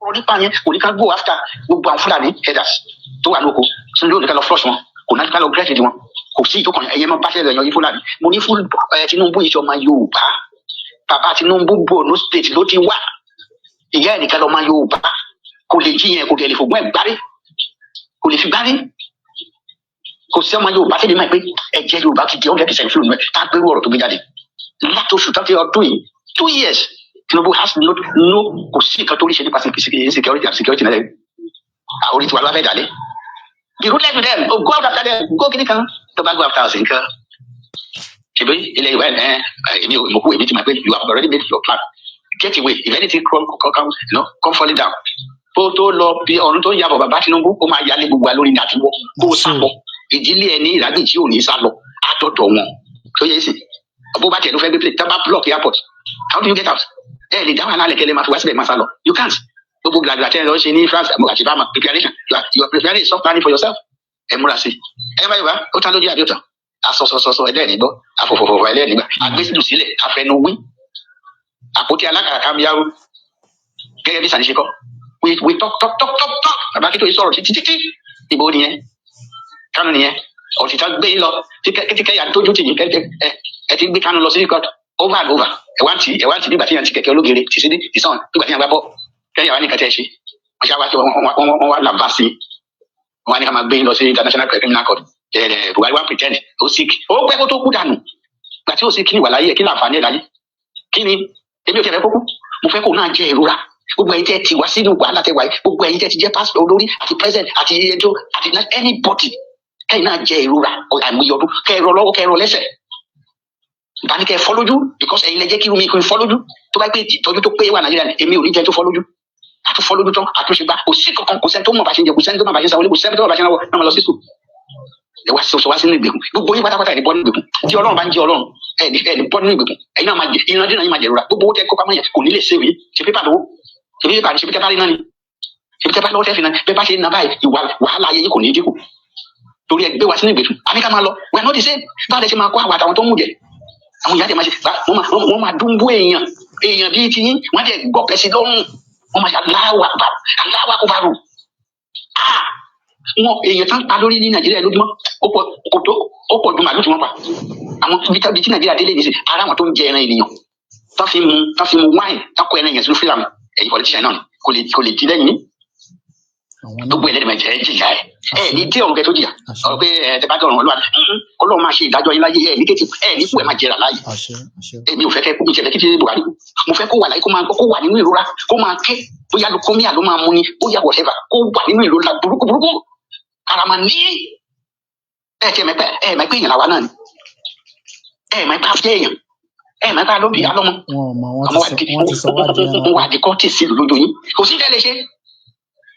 Onípa yẹn kò ní ká go after gbogbo àwọn Fúlàní headers tó wà lóko. Sínú yóò ní ká lọ flush wọn, kò ní ká lọ gírẹ́fìdì wọn. kò sí ìtókàn ẹ̀yẹ máa bá ṣẹlẹ̀ yan yín Fúlàní mo ní fún Tinubu yìí ọmọ Yorùbá bàbá Tinubu Borno state ló ti wá ìyá ẹ̀ nìkan lọ́mọ Yorùbá kò lè jí yẹn kò lè fògbọ́n ẹ̀ gbárí kò lè fi gbárí kò sí ọmọ Yorùbá tẹ́lẹ̀ máa pé ẹ̀jẹ̀ Yorùbá ti di 100% fún un tá a gbérú ọ̀rọ̀ tó gbé jáde látòṣù tó ti ọdún yìí 2 years Tinubu has no kò sí nǹkan tó rí ṣe nípa security náà orí tiwa ló wá fẹ́ dalẹ̀ the ruthless with them go out after them go kiri kan tó bá go after us nǹkan ṣèbí ilẹ̀ ìwà ẹ̀ èmi mo kú èmi ti máa pé you have already made your plan get away if anything come falling down tó lọ bí ọ̀run tó yàbọ̀ bàbá Tinubu ó máa yálé gbogbo lórí ní àtiwọ́ kó sábọ̀ ìdílé ẹni ìrágbè tí ò ní sá lọ àtọ̀dọ̀ wọn tó yẹ sí bó bá tiẹ̀ ló fẹ́ gbé plane tá bá block airport how do you get out ẹ lè dáhùn alálẹ̀ kẹlẹ́ máa fi wá sílẹ̀ máa sá lọ you can't gbogbo gbàgbà tẹ́ ẹ lọ ṣe ní France àti bama preparation you are preparing some planning for yourself ẹ múra sí ẹ bá yorùbá ó tán lójú àbíọ̀tàn asọsọsọsọ ẹlẹ́ẹ̀nígbọ́ afọ̀fọ̀fọ̀ ẹlẹ́ẹ̀nígbà agbésílù sílẹ̀ afẹnuwí àpótí alákàràkà bíyàwó gẹ́gẹ́ bí sàníṣe kọ́ we talk bàbá kí tó yìí sọ̀rọ̀ títí ìbò nìyẹn Kánú nìyẹn òtítọ́ gbé yín lọ tí kẹ́yà tójú tì yín ẹ ti gbé Kánú lọ sí court over and over ẹ wá ń tì nígbà tí yàn ti kẹ̀kẹ́ ológere tì sí ìsàn nígbà tí yàn gbá bọ́ kẹ́yà wá ní kẹtẹ́ ṣe wọ́n ṣe wá tí wọ́n wá làbá sí wọ́n wá ní ká máa gbé yín lọ sí international criminal court Buhari wá pretend ó sick ó pẹ́ kó tó kú dànù gbà tí ó sick ní wàláyé kí láǹfààní ẹ̀ láyé kí ni èmi ò tẹ̀ fẹ́ kó kú mo fẹ́ kó náà jẹ́ ìrora gbogbo ẹ̀yin tẹ́ ti wá sínú wàhálà tẹ́ wá yìí gbogbo ẹ̀yin tẹ́ ti jẹ́ pásítọ̀ olórí àti president àti ẹjọ́ àti anybody kẹ́yìn náà jẹ́ ìrora àìmọye ọdún kẹ́ẹ̀rọ lọ́wọ́ kẹ́ẹ̀rọ lẹ́sẹ̀ ìbáni kẹ́ẹ̀ fọ́ lójú because ẹ̀yin lẹ jẹ́ kí irú mi kò fọ́ lójú tó bá pé ìtọ́jú tó pé wà Nàìjíríà èmi ò ní jẹ́ tó fọ́ lójú àti fọ́ lójú tán àtúnṣe gbá kò sí kankan kò sẹ́ni tó mọ̀ bá ṣe ń jẹ kò sẹ́ni tó mọ̀ bá ṣe ń sanwó kò sẹ́ni tó mọ̀ bá ṣe ń náwó náà lọ sí sùn ẹ wá sọ wá sínú ìgbèkùn gbogbo yín pátápátá ẹ̀ ní bọ́ nínú ìgbèkùn tí Ọlọ́run bá ń jẹ́ Ọlọ́run ẹ̀ ní bọ́ nínú ìgbèkùn ẹ̀yin náà máa jẹ ìrìnàjò náà yín máa jẹ ìrora gbogbo owó tẹ́ kó pamọ́ yẹn kò ní lè sèwé ṣe pépà lówó ṣe pépà ní ṣe pépà rí náà ni ṣe pépà lọ́wọ́ tẹ́fì náà bẹ́ẹ̀ bá ṣe ń na báyìí ìwà wàhálà ayé yín kò ní dínkù torí ẹ gbé wa sínú ìgbèkùn àbí ká máa lọ we are not the same báwo lẹ ṣe máa kó àwọn àtàwọn tó ń mú jẹ àwọn ìyá tẹ máa ṣe wọ́n máa dúnbó èèyàn bíi ti yín wọ́n á dẹ̀ gbọ́ pẹ́sì lọ́rùn wọ́n máa ṣe aláwà kó bá rò wọn èèyàn tán pa lórí ní Nàìjíríà lójúmọ́ ó pọ̀ ju màálù tí wọ́n pa àwọn ibi tí Nàìjíríà délé nìṣe ara àwọn tó ń jẹ ẹran ènìyàn tán fi mu wáìn tán kó ẹran yẹn sínú fílàmù ẹ̀yin politician náà kò lè di lẹ́yìn gbogbo ẹlẹ́dẹ̀ẹ́ máa jẹ́ jìyà ẹ̀ ní dé ọ̀run kẹ́ tó jìyà ọ̀rọ̀ pé ẹ̀ bá dọ̀run Ọlọ́run máa ṣe ìdájọ́ yín láyé ẹ̀ ní kété ẹ̀ ní kú ẹ̀ máa jẹrà láyé èmi ò fẹ́ kẹ́ kú mi jẹ̀lẹ́ títí Buhari mo fẹ́ kó wà láyé kó wà nínú ìrora kó máa ké bóyá lókòmíà ló máa mú ni bóyá whatever kó wà nínú ìrora burúkú ara máa ní ẹ̀ tí ẹ̀ mẹ́pẹ́ èèyàn làwa náà ni ẹ̀ mẹ́pẹ́ àfẹ́ èèyàn ẹ̀ mẹ́pẹ́ lóbi alọ́mọ àwọn wà di kọ́tì sí lójú yín kò sí tẹ́lẹ̀ ṣe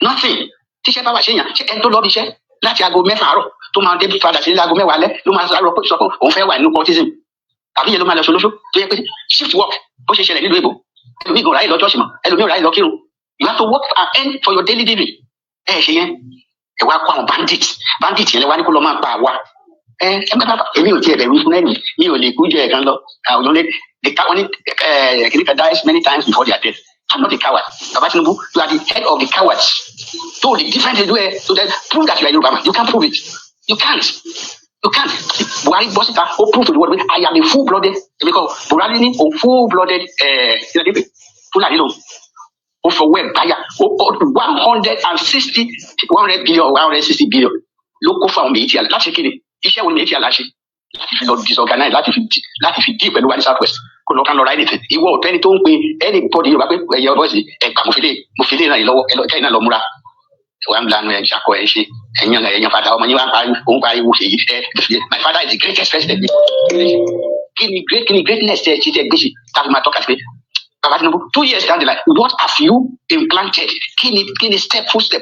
nothing tíṣẹ́ bá wà ṣe yàn ṣe ẹni tó lọ bí iṣẹ́ láti aago 6 àárọ̀ tó máa dé padà sí aago 10 alẹ́ ló máa sọ pé òun fẹ́ wà nínú cultism tàbí yẹn ló máa lọ ṣolóṣó tó yẹ pé shift work bó ṣe ṣẹlẹ̀ nílùú èbó ẹlòmíì gan ráyè lọ church mọ́ ẹlòmíì ráyè lọ kírun you have to work and earn for your daily living ẹ ṣe yẹn ẹ wá kó àwọn bandit yẹn lẹ wá ní kó lọ máa pa àwa èmi ò tiẹ̀ bẹ̀rù fún ẹ̀yìn mi ò lè kú jẹ ẹ̀kan lọ àwọn ọ̀nà kìnìkan dies many times before their death. I'm not a coward. Baba Tinubu, you are the head of the cowards. So the difference is where so that prove that you are Yoruba man. You can't prove it. You can't. Buhari Bosita, who prove to the world I am a full-blooded because Buhari ni a full-blooded Fulani no. Who for web buyer 160 billion. Local farm media. Láti ṣe kéde. Iṣẹ́ wo ni media láṣẹ? Láti fi lọ disorganize, láti fi deal pẹ̀lú wa ní Southwest. Kò lọ kán lọ ra anything. Ìwọ ọ̀tẹ́ni tó ń pe anybody Yorùbá pé ẹ̀yẹ ọ̀bọ̀ sí ẹ̀gbà mo fi lé náà lọ́wọ́ ẹ̀lọ́kẹ́ náà lọ múra. Wà ń lanu ẹ̀ ṣàkọ ẹ̀ ṣe ẹ̀yàn fada ọmọ yín wá ń parí wò ṣèyí my father is the greatest president. Kí ni greatness ẹ̀ ṣe tẹ́ gbé ṣe tàbí máa tọ́ka sí pé Baba Tinubu 2 years down the line what have you implanted? Kí ni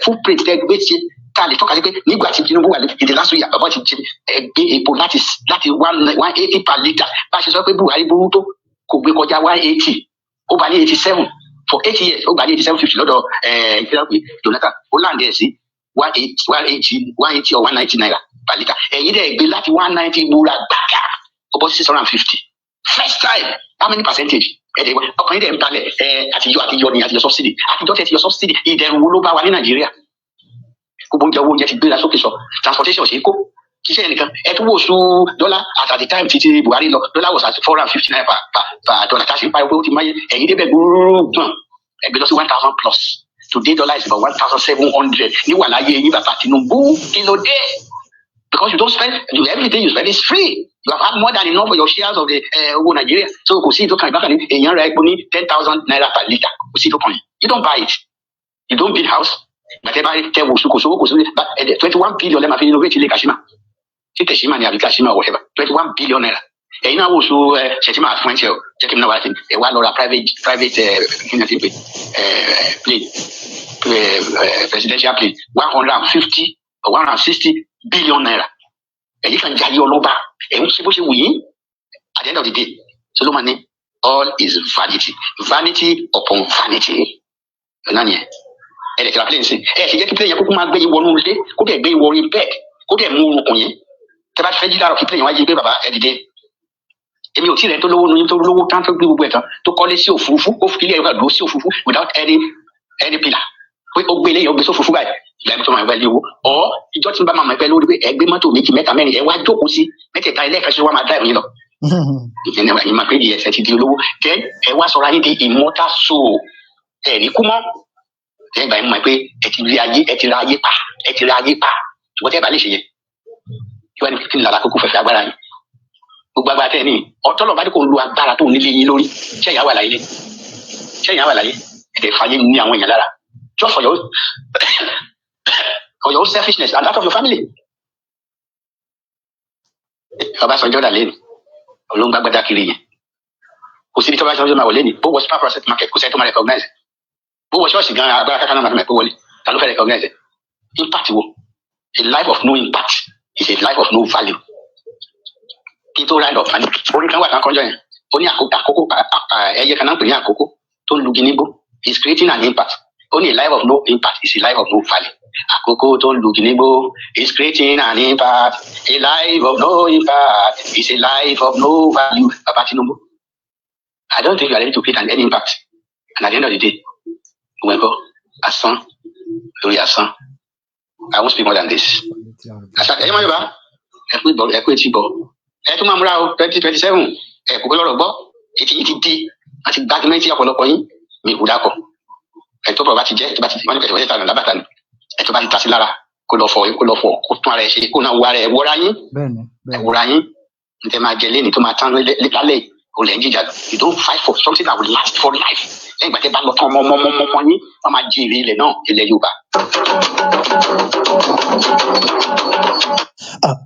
footprint tẹ́ gbé ṣe tá a lè tọ́ka sí pé nígbà tí Tinubu wà ní the last year bàbá ti gbé epo láti 180 per litre bá a ṣe sọ pé Buhari burú tó kò gbé kọjá 180 ó bá ní 87 for 8 years ó bá ní 87.50 lọ́dọ̀ Jonathan ó láǹdẹ̀ ẹ̀ sí 180 or 190 naira per litre ẹ̀yin dẹ̀ gbé láti 190 wúrà gbàgà ó bọ́ sí 650 first time how many percentage ọkùnrin dẹ̀ ń balẹ̀ àtijọ́ subsidy àtijọ́ tẹ̀ ti yọ subsidy ìdẹ̀rùn wo ló bá wa ní Nàìjíríà gbogbo oúnjẹ ti gbéra sókè sọ transportation ṣe kó ṣiṣẹ́ nìkan ẹ tún wò oṣù dọ́là at the time títí Buhari lọ dọ́là was at 450 naira per dollar tá a ṣe ń pariwo pé ó ti máyé ẹ̀yin débẹ̀ gbọ́n ẹgbẹ́ lọ sí 1,000 plus today dollar is about 1,700 níwà láyé yín bàbá Tinubu kí ló dé because you don't spend everything you spend is free you have had more than enough for your shares of the owó Nigeria so kò sí ìtọ́kàn ìbákan ní èèyàn ra epo ní 10,000 naira per litre kò sí ìtọ́kàn yìí you don't buy it you don't build house gbàtẹ́ bá tẹ wò sùn kò sówó 21 billion lẹ́ẹ̀ máa fi innovate ilé Kashima tí Kashima ni àbí Kashima whatever 21 billion naira ẹ̀yin náà wò sùn ṣètìmọ̀ àfúnṣe ọ jẹ́ kí n náà wá sí ẹ wá lọ ra private plane presidential plane 150 or 160 billion naira ẹ̀yin kan jayé ọlọ́ba ẹ̀yin ṣe bó ṣe wù yín at the end of the day Solomon all is vanity upon vanity náà nìyẹn ẹ̀rẹ̀ tí a plane sí ṣe jẹ́ kí plane yẹn kókó máa gbé yín wọnú ilé kó dẹ̀ gbé yín wọrí bed kó dẹ̀ mú orúnkún yín tẹ́ bá ti fẹ́ jí láàárọ̀ kí plane wá jí pé bàbá ẹ̀ dìde èmi ò tí rẹ̀ tó lówó nu tó lówó tán tó gbé gbogbo ẹ̀ tán tó kọ́lé sí òfurufú ó fi ilé ẹ̀rọ dúró sí òfurufú without any pillar pé ó gbé ilé yẹn ó gbé sófurufú báyìí ìgbà tó máa ń gbẹ́ lé owó ọ̀ ìjọ tí ń bá máa gbẹ́ lórí pé ẹ gbé mọ́tò méjì mẹ́ta mẹ́rin ẹ wá jókòó sí mẹ́tẹ̀ẹ̀ta ẹlẹ́ẹ̀kan ṣe wá máa drive yín lọ ìyẹn máa pé di ẹsẹ̀ ti di olówó kẹ́ ẹ wá sọ̀rọ̀ ayé di immortal soul ẹ̀ ní kú mọ́ ẹ̀ gbà yín mọ̀ pé ẹ ti ra ayé pa ṣùgbọ́n tẹ́ bá lè ṣe yẹ kí wọ́n ní kí n lára kókó fẹ́fẹ́ agbára yín gbogbo agbára tẹ́ ẹ ní ọ̀tọ́lọ̀ bá dé kó lu agbára tó nílé yín lórí ṣẹ́yìn àwà láyé ẹ̀dẹ̀ fàyè ní àwọn èèyàn lára just for your own selfishness and that of your family. Ọbásanjọ́ dà lẹ́nu olóńgbàgbàdà kiri yẹn kò síbi tí Ọbásanjọ́ máa wọlé ní bó wọ super process market kò sẹ́ni tó máa recognize bó wọ ṣọ́ọ̀ṣì gan agbára kákan náà máa kó wọlé ta ló fẹ́ recognize impact wo a life of no impact is a life of no value. Kí tó ride of money orí kan wà kan kọjọ yẹn ó ní àkókò ẹyẹ kan náà ń pè ní àkókò tó ń lugi nígbó is creating an impact only a life of no impact is a life of no value. Àkókò tó ń lugi nígbó is creating an impact a life of no impact is a life of no value. Baba Tinubu, I don't think you are ready to create any impact and at the end of the day wọ́n gbọ́ asán lórí asán. I won't speak more than this. Ẹ̀yin máa yọ̀ bá ẹ̀kú etí bọ̀ ẹ tún máa múra o 2027 ẹ kò gbọ́dọ̀ gbọ́ etí yìí ti di àti gbàgbẹ́mẹ́tì ọ̀pọ̀lọpọ̀ yín mi kò dákọ̀ ẹ tó bọ̀ bá ti jẹ́ tó bá ti wọ́n ní pẹ̀lú ìtàn lábàtà ni ẹ tó bá ti ta sí lára kó lọ fọ kó tún ara ẹ ṣe kó náà wọ ara ẹ wọra yín ẹ wọra yín ní tẹ máa jẹ lẹ́ni tó máa tán lálẹ́ olè ń jíjà lọ you don't fight for something that will last for life lẹ́yìn ìgbà tẹ bá lọ tán ọmọ yín wọ́n máa jí ilẹ̀ náà ilẹ̀ Yorùbá.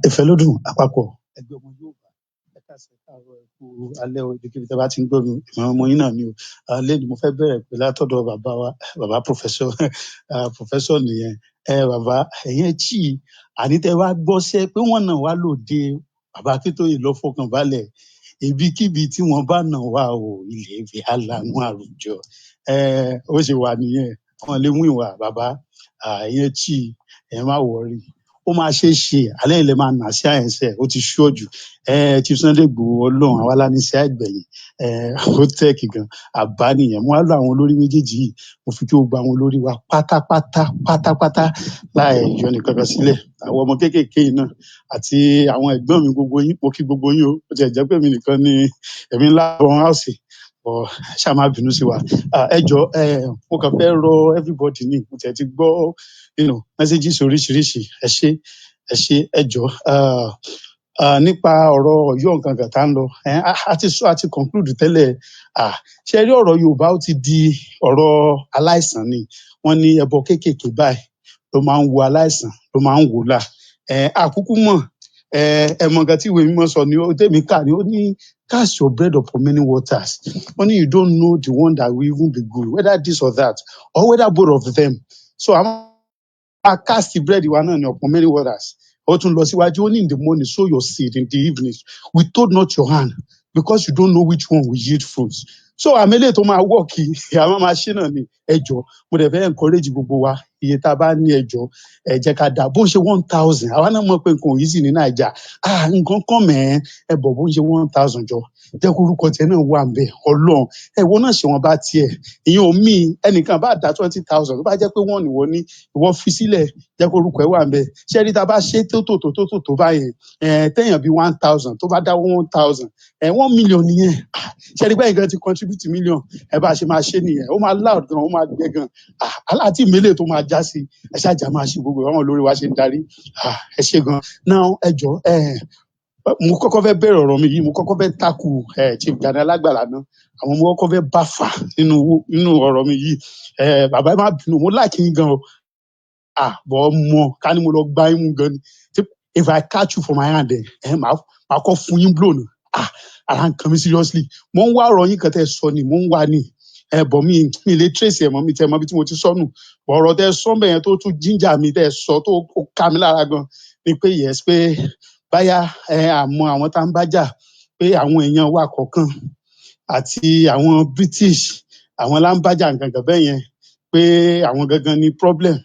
Ìfẹ́ ló dùn àpapọ̀ ẹgbẹ́ ọmọ Yorùbá ẹ̀ka ṣe káàárọ̀ ẹ̀kú alẹ́ o ibikíbi tí a bá ti ń gbọ́ mi ìmọ̀ ọmọ yín náà ni o lẹ́yìn mo fẹ́ bẹ̀rẹ̀ pé látọ̀dọ̀ bàbá pòfẹ́sọ̀ nìyẹn bàbá ẹ̀yẹn tí ànítẹ́ wá gbọ́sẹ́ pé wọ́n náà wá lòde bàbá Akíntóyè lọ fọkàn balẹ̀ ibikíbi tí wọ́n bá náà wá o ilé ìfẹ́ alánú àròjọ ó ṣe wà nìyẹn wọ́n lè mú ìwà bàbá ẹ̀yẹn tí ẹ̀ má wọrí ó máa ṣe é ṣe alẹ́ ilẹ̀ máa nà sí àyẹ̀sẹ̀ ó ti ṣọ́ọ̀jù Chief Sunday Igboho Ọlọ́run àwa lá ní sí àgbẹ̀yìn ó tẹ́ẹ̀kì gan àbá nìyẹn mo wá lọ àwọn olórí méjèèjì yìí mo fi kí gbogbo àwọn olórí wa pátápátá láì yọ nìkan kan sílẹ̀ àwọn ọmọ kéékèèké yìí náà àti àwọn ẹ̀gbọ́n mi gbogbo yín mo kí gbogbo yín o ó ti ẹ̀ jẹ́ pé mi nìkan ni èmi ńlá bọ́n áùsì ṣáà má bínú sí wa ẹ jọ̀ọ́ mo kàn fẹ́ rọ everybody ní mo tẹ̀ ti gbọ́ messages oríṣiríṣi ẹ ṣé ẹ jọ̀ọ́ nípa ọ̀rọ̀ Ọ̀yọ́ nǹkan kan tá ń lọ àti conclude tẹ́lẹ̀ ṣe rí ọ̀rọ̀ Yorùbá ó ti di ọ̀rọ̀ aláìsàn ni wọ́n ní ẹbọ kéékèèké báyìí ló máa ń wo aláìsàn ló máa ń wò là àkúkú mọ̀ ẹmọ nǹkan tí ìwé mímọ́ sọ ni ó tèmi kà ní ó ní cast your bread upon many waters only you don't know the one that will even be good whether this or that or whether both of them so I cast the bread wa náà ní upon many waters ó tún lọ síwájú ó ní in the morning sow your seed in the evening withhold not your hand because you don't know which one will yield fruit so àmẹ́lẹ̀ tó máa wọ́ọ̀kì àwọn máa ṣe náà ni ẹjọ́ mo dẹ̀ fẹ́ encourage gbogbo wa iye tá a bá ní ẹjọ́ ẹ jẹ́ ká dà bó ń ṣe 1,000 àwa náà mọ̀ pé nǹkan ò yí sí ní Naija nǹkan kan mẹ́ẹ̀ ẹ bọ̀ bó ń ṣe 1,000 jọ jẹ́ kó orúkọ tiẹ̀ náà wà ńbẹ̀ Ọlọ́run ẹ̀wọ́ náà ṣe wọn bá tiẹ̀ ìyẹn omi ẹnìkan bá dá 20,000 tó bá jẹ́ pé wọ́n nìwọ ní ìwọ fi sílẹ̀ jẹ́ kó orúkọ ẹ̀ wà ńbẹ̀ ṣé ẹni tá a bá ṣe tó báyẹn téèyàn bíi 1,000 tó bá dá 1,000 1 million nìyẹn ṣé ẹni báyìí gan ti contribute million ẹ bá ṣe máa ṣe nìyẹn ó máa loud gan ó máa gbẹ gan aláàtì ìmẹ́lẹ̀ tó máa já sí ẹ ṣáàjà máa ṣe gbogbo àwọn olórí wa ṣe ń darí ẹ ṣe gan now ẹ jọ mo kọ́kọ́ fẹ́ bẹ̀rẹ̀ ọ̀rọ̀ mi yìí mo kọ́kọ́ fẹ́ takù Chief Gani Alágbàlá náà àwọn mo kọ́kọ́ fẹ́ bá fà nínú ọ̀rọ̀ mi yìí bàbá ẹ má bínú mo láàkì yín gan o bọ́ mọ ká ní mo lọ gbá yín mú gan ni if I catch you for my hand màá kọ́ fún yín blow nù ara ń kan mi seriously mo ń wá ọ̀rọ̀ yín kan tẹ́ sọ ni mo ń wá ni bọ̀ mi lè trace ẹ̀ mọ́ mi tẹ́ mọ́ bí tí mo ti sọnù bọ̀ ọ̀rọ̀ tẹ́ sọ bẹ́ẹ̀ yẹn tó tún ginger mi tẹ́ sọ tó ká mi lára gan ni pé yes pé báyà àmọ́ àwọn tá ń bá jà pé àwọn èèyàn wa kọ̀ọ̀kan àti àwọn British àwọn là ń bá jà gangan bẹ́ẹ̀ yẹn pé àwọn gangan ni problem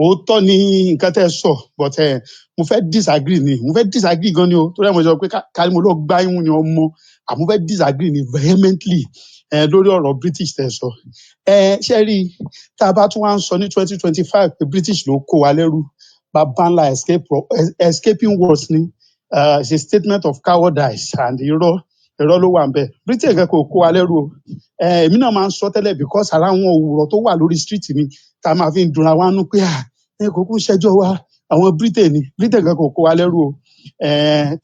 òótọ́ ni nǹkan tẹ́ sọ but mo fẹ́ disagree gan ni o torí ẹ̀ mo sọ pé ká mo lọ gbá yín ni ọmọ àmọ́ fẹ́ disagree ni vehemently lórí ọ̀rọ̀ British tẹ́ sọ ṣe rí tá a bá tún wá ń sọ ní 2025 pé British ló kó wa lẹ́rú bàbá ńlá escaping words ni it's a statement of cowardice and irọ́ ló wà ń bẹ̀ Britain kan kò kó wa lẹ́rú o èmi náà máa ń sọ tẹ́lẹ̀ because ara àwọn òwúrọ̀ tó wà lórí street mi tá a máa fi ń dunra wá nú pé kò kún ṣẹjọ́ wa àwọn Britain kan kò kó wa lẹ́rú o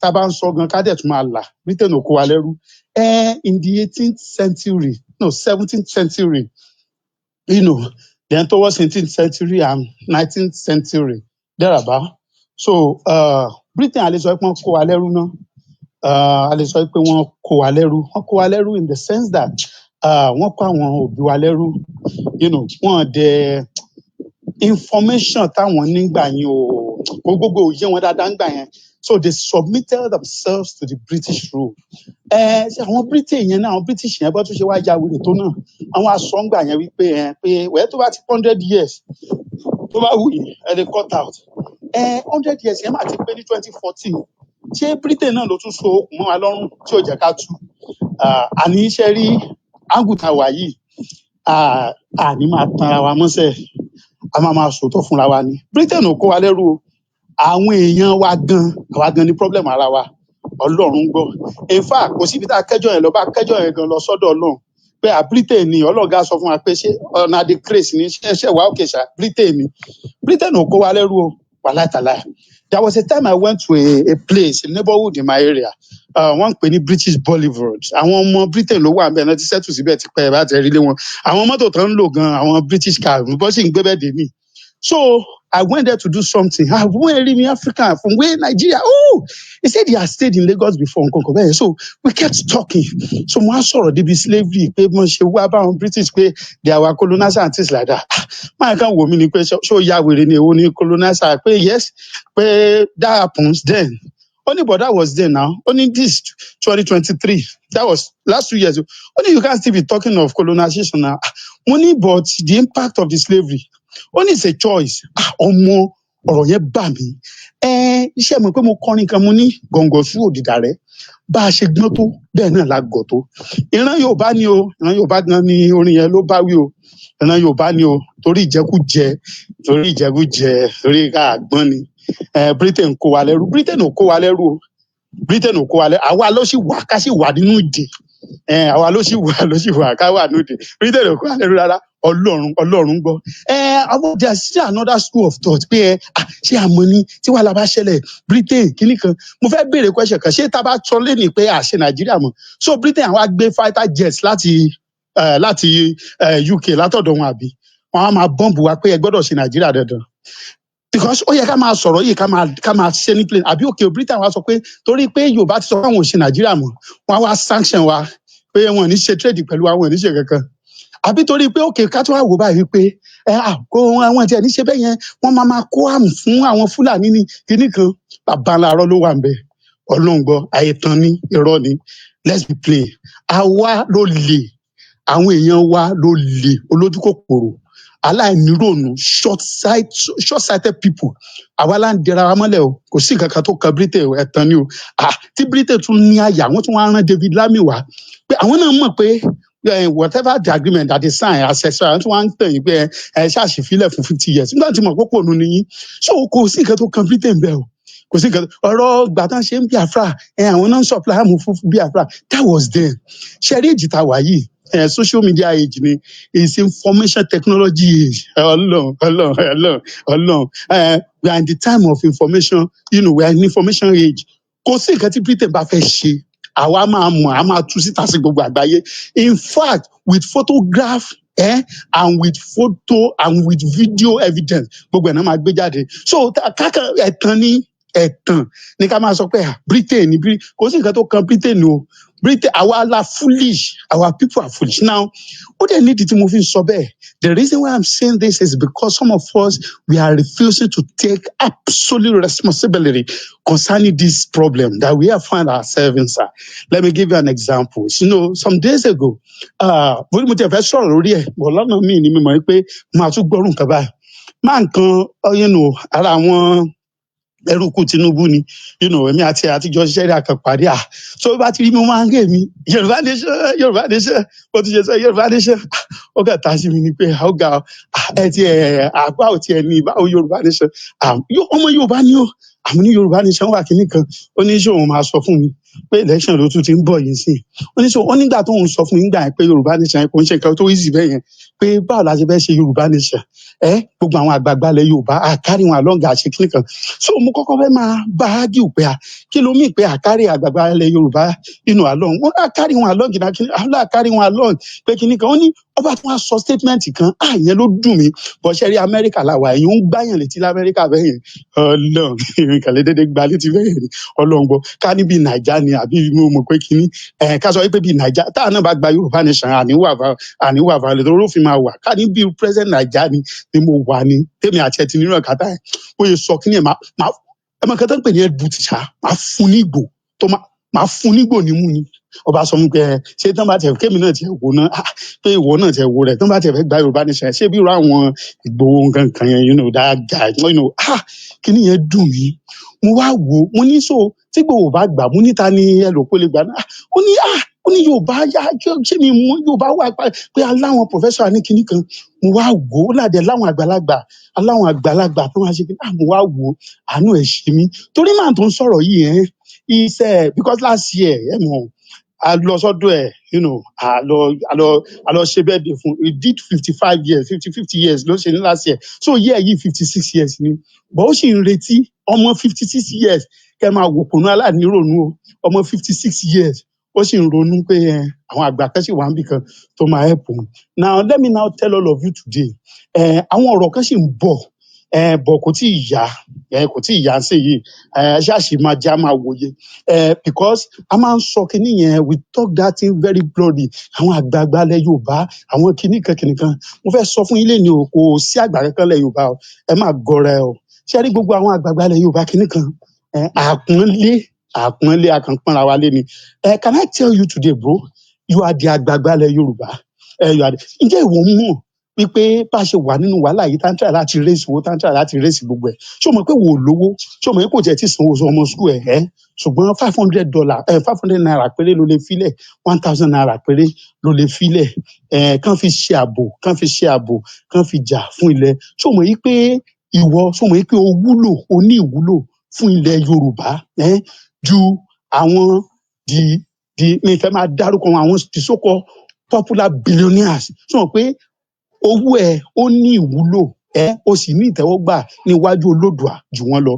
tá a bá ń sọ gan ká dẹ̀ tún máa là Britain ò kó wa lẹ́rú in the 17th century then towards 18th century and 19th century thereabout so Britain a lè sọ pé wọ́n kó wa lẹ́rú náà a lè sọ pé wọ́n kó wa lẹ́rú in the sense that wọ́n kó àwọn òbí wa lẹ́rú wọ́n dẹ̀ information táwọn nígbà yẹn o gbogbo òye wọn dáadáa nígbà yẹn so they submitted themselves to the British rule àwọn Britain yẹn náà àwọn British yẹn bọ́ tún ṣe wá ya wèrè tó náà àwọn asọ́ngbà yẹn wípé pé wẹ́ẹ́ tó bá ti 100 years tó bá wù yìí ẹ lè cut out 100 years yẹn máa ti pé ní 2014 ṣé Britain náà ló tún so okùn mọ́ wa lọ́rùn tí ò jẹ́ ká tú àní iṣẹ́ rí ángùtà wà yìí àní máa tan ara wa mọ́sẹ̀ a máa sòótọ́ fúnra wa ni Britain ò kó wa lẹ́rú o àwọn èèyàn wa gan ni problem ara wa Ọlọ́run gbọ́ in fact kò síbi tá a kẹ́jọ́ yẹn lọ bá kẹ́jọ́ yẹn gan lọ sọ́dọ̀ Ọlọ́run pé Britain ni Ọlọ́gá sọ fún wa pé ṣé ọ̀nà àdé craze ni ṣe wà òkè ṣá Britain ò kó wa lẹ́rú o wàláìtàláì. There was a time I went to a place, a neighborhood in my area. Wọ́n ń pè ní British Boulevard. Àwọn ọmọ Britain ló wà ń bẹ̀ náà ti settle síbẹ̀ ti pẹ́ bá tẹ̀ rí lé wọn. Àwọn mọ́tò tó ń lò gan àwọn British car bọ́ sì ń gbé bẹ́ẹ̀ dé mi. So I went there to do something. Wọ́n rí mi African from where Nigeria. Oh, he said he had stayed in Lagos before nǹkan bẹ́ẹ̀. So we kept talking. So mo á sọ̀rọ̀ débi slavery pé mo ṣe wá báwọn British pé they are colonizers and things like that. Máa kàn wò mí ni pé ṣó ya wèrè ni èwo ni colonizer pé yes pé that happens then. Only but that was then now. Only this 2023. That was last 2 years. Only you can't still be talking of colonization now. Only but the impact of the slavery. Only it's a choice. Ọmọ ọ̀rọ̀ yẹn bà mí. Iṣẹ́ mi pé mo kọrin kan mo ní gọ̀ǹgọ̀ sú òdìdà rẹ̀. Bá a ṣe gbọ́n tó bẹ́ẹ̀ náà la gọ̀ tó. Ìran Yorùbá ni o. Ìran Yorùbá gan ni orin yẹn ló bá wí o. Ìran Yorùbá ni o. Torí ìjẹkújẹ. Torí ká àgbọ́n ni. Britain kó wa lẹ́rú. Britain ò kó wa lẹ́rú o. Britain ò kó wa lẹ́rú. Àwa ló sì wà ká sì wà nínú ìdè. Àwa ló sì wà ká wà nínú ìdè. Britain ò kó wa lẹ́rú rárá. Ọlọ́run gbọ́. There is still another school of thought pé ṣé àmọ́ ni tí wàhálà bá ṣẹlẹ̀ Britain kìíní kan. Mo fẹ́ béèrè question kan ṣé tá a bá sọ lẹ́nìí pé àṣẹ Nàìjíríà mọ̀. So Britain àwa gbé fighter jets láti UK látọ̀dọ̀ wọn àbí. Wọ́n á máa bọ́ǹbù wa pé ẹ gbọ́dọ̀ ṣe Nàìjíríà dandan. Because ó yẹ ká máa sọ̀rọ̀ yìí ká máa ṣe ní plane àbí òkè Britain wa sọ pé torí pé Yorùbá ti sọ pé àwọn ò ṣe Nàìjíríà mọ́ wọn á wá sanction wa pé wọn ò ní ṣe trade pẹ̀lú wa wọn ò ní ṣe kankan àbí torí pé òkè ká tó wà wò báyìí pé kó wọn tiẹ̀ ní ṣe bẹ́ẹ̀ yẹn wọ́n máa kó àmì fún àwọn Fúlàní ní kinní kan bàbá ńlá arọ́ ló wà ń bẹ̀ ọlọ́ngbọ́ àyètán ní irọ́ ni let's be plain àwa ló lè àwọn èèyàn wa ló lè olójú kòkòrò aláìníròònú short-sighted people àwa là ń dẹra wa mọ́lẹ̀ o kò sí nǹkan kan tó kan Britain o ẹ̀tàn ni o tí Britain tún ní àyà wọ́n tún wá rán David Lammy wá pé àwọn náà mọ̀ pé whatever the agreement that they sign accessory àwọn tí wọ́n ń tẹ̀ yín pé ẹ ṣàṣìfilẹ̀ fún 50 years nígbà tí mo kó pònú nìyí so kò sí nǹkan tó kan Britain bẹ́ẹ̀ o kò sí nǹkan ọ̀rọ̀ gbàtàn ṣe ń Biafra àwọn náà ń supply àmú fún Biafra that was then ṣe rí èjì tá a wà yìí social media age ni is information technology age Ọlọ́run we are in the time of information we are in information age kò sí nǹkan tí Britain bá fẹ́ ṣe àwa máa mọ̀ a máa tú síta sí gbogbo àgbáyé in fact with photograph and with photo and with video evidence gbogbo ẹ̀ náà máa gbé jáde so kákan ẹ̀tàn ni ká máa sọ pé Britain ni kò sí nǹkan tó kan Britain o Britain àwa la foolish our people are foolish now ó dẹ̀ nídìí tí mo fi sọ bẹ́ẹ̀ the reason why I'm saying this is because some of us we are refusing to take absolute responsibility concerning this problem that we have found ourselves in sir let me give you an example some days ago bó mo ti fẹ́ sọ̀rọ̀ lórí ẹ̀ ọlọ́nà mi ni mi mọ̀ pé máa tún gbọ́rùn kan báyìí máa nǹkan ara àwọn ẹrúkú Tinubu ni èmi àti àtijọ́ ṣiṣẹ́ rí àkànpàdé so bá ti rí mi máa ń gé mi Yorùbá nation bó ti ṣe sọ Yorùbá nation ó kàn tá sí mi ni pé ọgá àgbà ò tiẹ̀ ní báwo Yorùbá nation ọmọ Yorùbá ni ó àmì ní Yorùbá nation wà kíní kan ó ní ṣé òun máa sọ fún mi pé election ló tún ti ń bọ̀ yìí sí ó nígbà tó ń sọ fún mi nígbà yẹn pé Yorùbá nation kò ń ṣe nǹkan tó easy bẹ́ẹ̀ yẹn pé báwo la ṣe fẹ́ ṣe Yorùbá nation gbogbo àwọn àgbààgbà ilẹ̀ Yorùbá àkárí wọn àlọ́ǹgà àṣẹ kíní kan so mo kọ́kọ́ fẹ́ máa bá a dì pé kí ló mí pé àkárí àgbààgbà ilẹ̀ Yorùbá àlọ́ǹg wọn àkárí wọn àlọ́ǹg àkárí wọn àlọ́ǹg pé kíní kan ó ní ọba tí wọ́n sọ statement kan ìyẹn ló dùn mí bọ́ ṣe rí Amẹ́ríkà làwà èyí ń gbáyàn létí l'Amẹ́ríkà bẹ́ẹ̀ yẹn Ọlọ́run ìkàlẹ́ dédé gba létí bẹ́ẹ̀ yẹn Ọlọ́run gbọ́ ká ní bí Nàìjà ni àbí mo mọ̀ pé kíní ká sọ pé bí Nàìjà táà náà bá gba Yorùbá nation àníwà valẹ̀ tó rófin máa wà ká ní bí president Nàìjà ni mo wà ní tèmi àti ẹtì nínú ẹ̀ka táyà ó yẹ sọ kíní ẹ̀ máa kẹta ń pè ní ẹ̀dùn tìṣà máa fún nígbò tó máa fún nígbò nímú ni ọba sọ fún pé ṣé tán bá tẹ kémi náà tẹ wò náà pé ìwọ náà tẹ wò rẹ tán bá tẹ fẹ́ gba Yorùbá nation ṣé bí irú àwọn Ìgbòho nǹkan kan yẹn dáadáa kíní yẹn dùn mí mo wá wò mo ní so tí Ìgbòho bá gbà mo níta ni ẹlòpó lè gbà náà ó ní Yorùbá ṣé mi mú Yorùbá wà pé aláwọn professor ní kinní kan mo wá wò ó ládẹ láwọn àgbàlagbà tó máa ṣe pé mo wá wò ó àánú ẹ̀ ṣe mí torí màá tó ń sọ̀rọ̀ yìí iṣẹ́ because last year a lọ sọ́dọ̀ ẹ̀ a lọ ṣe birthday fún he did 50 years ló ṣe ní last year so year yìí 56 years ni but ó sì ń retí ọmọ 56 years kẹ́ máa wò kùnú aláàáníròónú o ọmọ 56 years ó sì ń ronú pé àwọn àgbà kan sì wà níbì kan tó máa help òun now let me now tell all of you today àwọn ọ̀rọ̀ kan sì ń bọ̀ kò tí ì yá sí yìí ṣáàṣì máa já máa wòye because a máa ń sọ kinní yẹn we talk that thing very broadly àwọn àgbààgbà ilẹ̀ Yorùbá àwọn kinní kan mo fẹ́ sọ fún ilé ni o kò sí àgbà kankan ilẹ̀ Yorùbá o ẹ má gọrẹ o ṣé rí gbogbo àwọn àgbààgbà ilẹ̀ Yorùbá kinní kan àpọ́nlé akànpọ́nra wa lé ni can I tell you today bro you are the àgbààgbà ilẹ̀ Yorùbá ǹjẹ́ ìwọ mọ̀ wípé bá a ṣe wà nínú wàhálà yìí táńtà láti rẹ́sì owó táńtà láti rẹ́sì gbogbo ẹ̀ ṣé o mọ̀ pé wò ó lówó ṣé o mọ̀ pé kò tiẹ̀ tí sanwó ọmọ skul ṣùgbọ́n $500 naira péré ló lè filẹ̀ 1,000 naira péré ló lè filẹ̀ kàn fi ṣe ààbò kàn fi jà fún ilẹ̀ ṣé o mọ̀ yìí pé ṣé o mọ̀ yìí pé o ní ìwúlò fún ilẹ̀ Yorùbá ju àwọn mi fẹ́ máa dárúkọ àwọn the so-called popular billionaires ṣé o mọ̀ pé owó ó ní ìwúlò ó sì ní ìtẹ́wọ́gbà níwájú Olódùà jù wọ́n lọ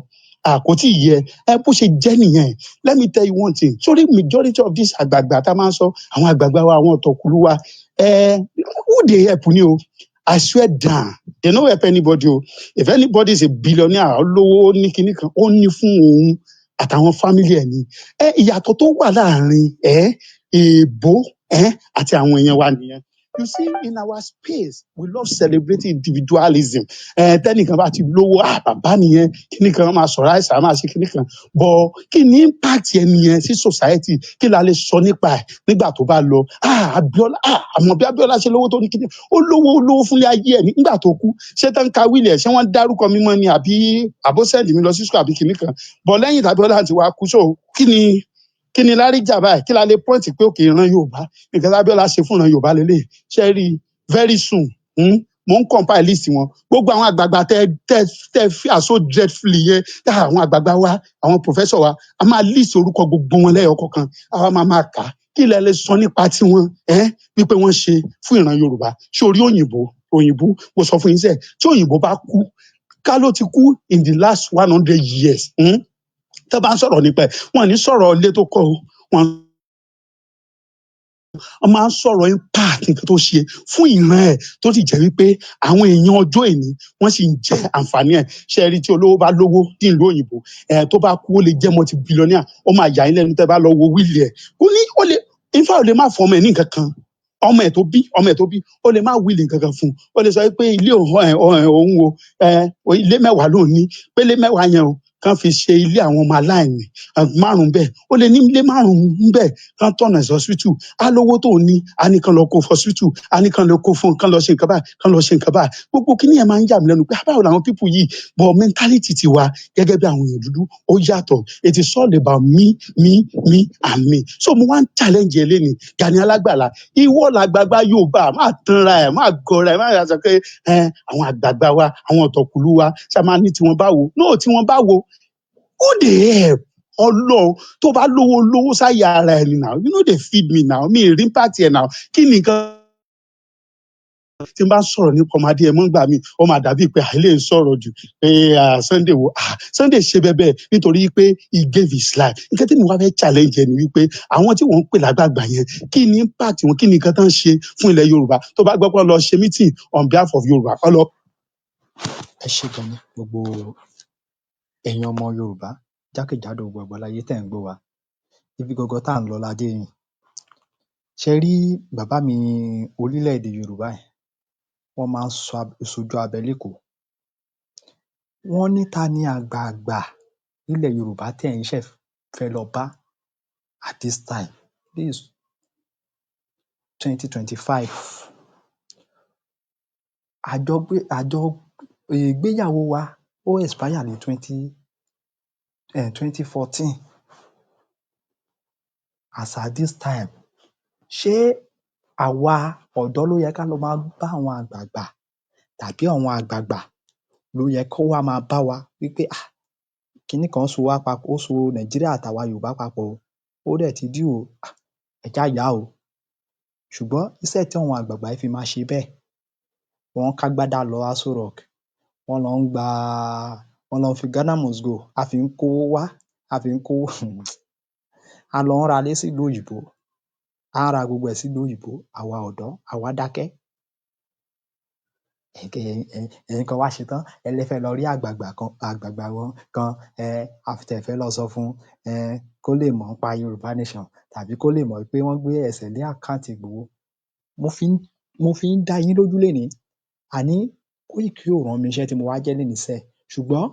àkótí yẹ bó ṣe jẹ́ nìyẹn let me tell you one thing sorry majority of this àgbààgbà tá a máa ń sọ àwọn àgbààgbà wa àwọn ọ̀tọ̀kùlú wa who dey help ni o I swear down they no help anybody o if anybody is a billionaire olówó ní kinní kan ó ní fún òun àtàwọn family ẹ̀ ni ìyàtọ̀ tó wà láàrin èèbó àti àwọn èèyàn wa nìyẹn You see, in our space, we love celebrating individualism. Tẹ́nìkan bá ti lówó, bàbá nìyẹn, kíní kan máa sọ̀rọ̀ àìsàn, máa ṣe kíní kan. But kí ni impact ẹni yẹn sí society? Kí la lè sọ nípa ẹ̀ nígbà tó bá lọ? Abiola, àmọ́ bí Abiola ṣe lówó tó ní kíní, ó lówó fúnlé ayé ẹ̀ nígbà tó kú. Ṣé tán ka wíìlì ẹ̀, ṣé wọ́n dárúkọ mímọ́ ni àbí àbóṣẹ́ẹ̀dì mi lọ sí school àbí kíní kan? But lẹ́yìn tí Abiola ti wá kú, so kí ni Láríjà báyìí? Kí la lè point pé òkè ìran Yorùbá? Nǹkan tí Abiola ṣe fún ìran Yorùbá lélẹ̀. Ṣé rí very soon, mo ń compile list wọn. Gbogbo àwọn àgbààgbà tẹ fear so dreadfully yẹn, àwọn àgbààgbà wa, àwọn professor wa, a máa list orúkọ gbogbo wọn lẹ́yọ kọ̀ọ̀kan. Àwa máa kà á. Kí lẹ lè sọ nípa tiwọn wípé wọ́n ṣe fún ìran Yorùbá? Ṣé orí òyìnbó, mo sọ fún yín sẹ́ẹ̀, tí òyìnbó bá kú, ká ló ti kú in the last 100 years. Tẹ́ bá ń sọ̀rọ̀ nípa ẹ̀, wọ́n ní sọ̀rọ̀ ilé tó kọ́ o, wọ́n máa ń sọ̀rọ̀ impact nǹkan tó ṣe fún ìran ẹ̀ tó sì jẹ́ wípé àwọn èèyàn ọjọ́ ìní wọ́n sì ń jẹ àǹfààní ẹ̀. Ṣé ẹ rí tí olówó bá lówó ní ìlú òyìnbó, tó bá kú ó lè jẹ́ multi-billionaire, ó máa yà yín lẹ́nu tẹ́ bá lọ wo wíìlì ẹ̀. Ó lè in fact ó lè má fún ọmọ ẹ̀ ní nǹkan kan. Ọmọ ẹ̀ tó bí ó lè má wíìlì nǹkan kan fún un. Ó lè sọ pé ilé òun ilé 10 ló ní, pé ilé 10 yẹn o kàn fi ṣe ilé àwọn ọmọ aláìní 5 bẹ́ẹ̀. Ó lè ní ilé 5 bẹ́ẹ̀ kàn tọ̀nà sí hospital. Á lówó tó ní, á ní kàn lọ kó fún hospital, á ní kàn lọ kó fún, kàn lọ ṣe nǹkan báyìí, kàn lọ ṣe nǹkan báyìí. Gbogbo kíní yẹn máa ń yà mí lẹ́nu pé báwo làwọn people yìí, but mentality tiwa gẹ́gẹ́ bí àwọn èèyàn dúdú ó yàtọ̀. It is all about me and me. So mo wá ń challenge ẹ lénìí, Gani Alágbàlá, ìwọ làgbàgbà Yorùbá, má tanra ẹ̀, má gọra ẹ̀, má yà sọ pé àwọn àgbààgbà wa, àwọn ọ̀tọ̀kùlú wa, ṣá máa ní tiwọn báwo? No, tiwọn báwo? Who dey help? Ọlọ́run tó bá lówó sáyà ara ẹni now, you no dey feed me now, mi ì rí pàtì ẹ̀ now. Kí ni nǹkan tí n bá sọ̀rọ̀ nípa ọmọ Adéyẹmọ ńgbà míì, ó máa dàbí pé àìlè ń sọ̀rọ̀ jù pé Sunday wo Sunday ṣe bẹ́ẹ̀ nítorí pé he gave his life. Nǹkan tí mo wá fẹ́ challenge ẹ ni wípé àwọn tí wọ́n ń pè lágbàgbà yẹn, kí ni impact wọn, kí ni nǹkan tán ṣe fún ilẹ̀ Yorùbá? Tó bá gbọ́ pé wọ́n lọ ṣe meeting on behalf of Yorùbá, wọ́n lọ. Ẹ ṣé gan ni gbogbo ẹ̀yin ọmọ Yorùbá jákèjádò gbogbo àgbáláyé tẹ̀ ń gbọ́ wa. Ibi gangan tá à ń lọ la dé yìí. Ṣé rí bàbá mi orílẹ̀-èdè Yorùbá yìí, wọ́n máa ń sojú abẹ lÉkòó. Wọ́n ní ta ni àgbààgbà nílẹ̀ Yorùbá tẹ̀ ń ṣẹ̀ fẹ́ lọ bá at this time? This is 2025. Ìgbéyàwó wa ó expire ní 2014. As at this time, ṣé àwa ọ̀dọ́ ló yẹ ká lọ máa bá àwọn àgbààgbà, tàbí àwọn àgbààgbà ló yẹ kó wá máa bá wa wípé kinní kan so wá papọ̀, ó so Nàìjíríà àtàwa Yorùbá papọ̀ o, ó dẹ̀ ti deal o, ẹ jẹ́ á yà á o. Ṣùgbọ́n instead tí àwọn àgbààgbà yìí fi máa ṣe bẹ́ẹ̀, wọ́n kágbádá lọ Aso Rock, wọ́n lọ ń fi Ghana must go, a fi ń kówó wá, a fi ń kówó a lọ ń ralé sílùú òyìnbó, a ń ra gbogbo ẹ̀ sílùú òyìnbó, àwa ọ̀dọ́ àwa dákẹ́. Ẹ̀yin kan wá ṣetán, ẹ lẹ fẹ́ lọ rí àgbààgbà kan a tiẹ̀ fẹ́ lọ sọ fún kó lè mọ̀ nípa Yorùbá nation, tàbí kó lè mọ̀ pé wọ́n gbé ẹsẹ̀ lé àkáǹtì Ìgbòho. Mo fi ń dá yín lójú lénìí, àní Koiki ò rán mi iṣẹ́ tí mo wá jẹ́ lénìí sẹ́ẹ̀, ṣùgbọ́n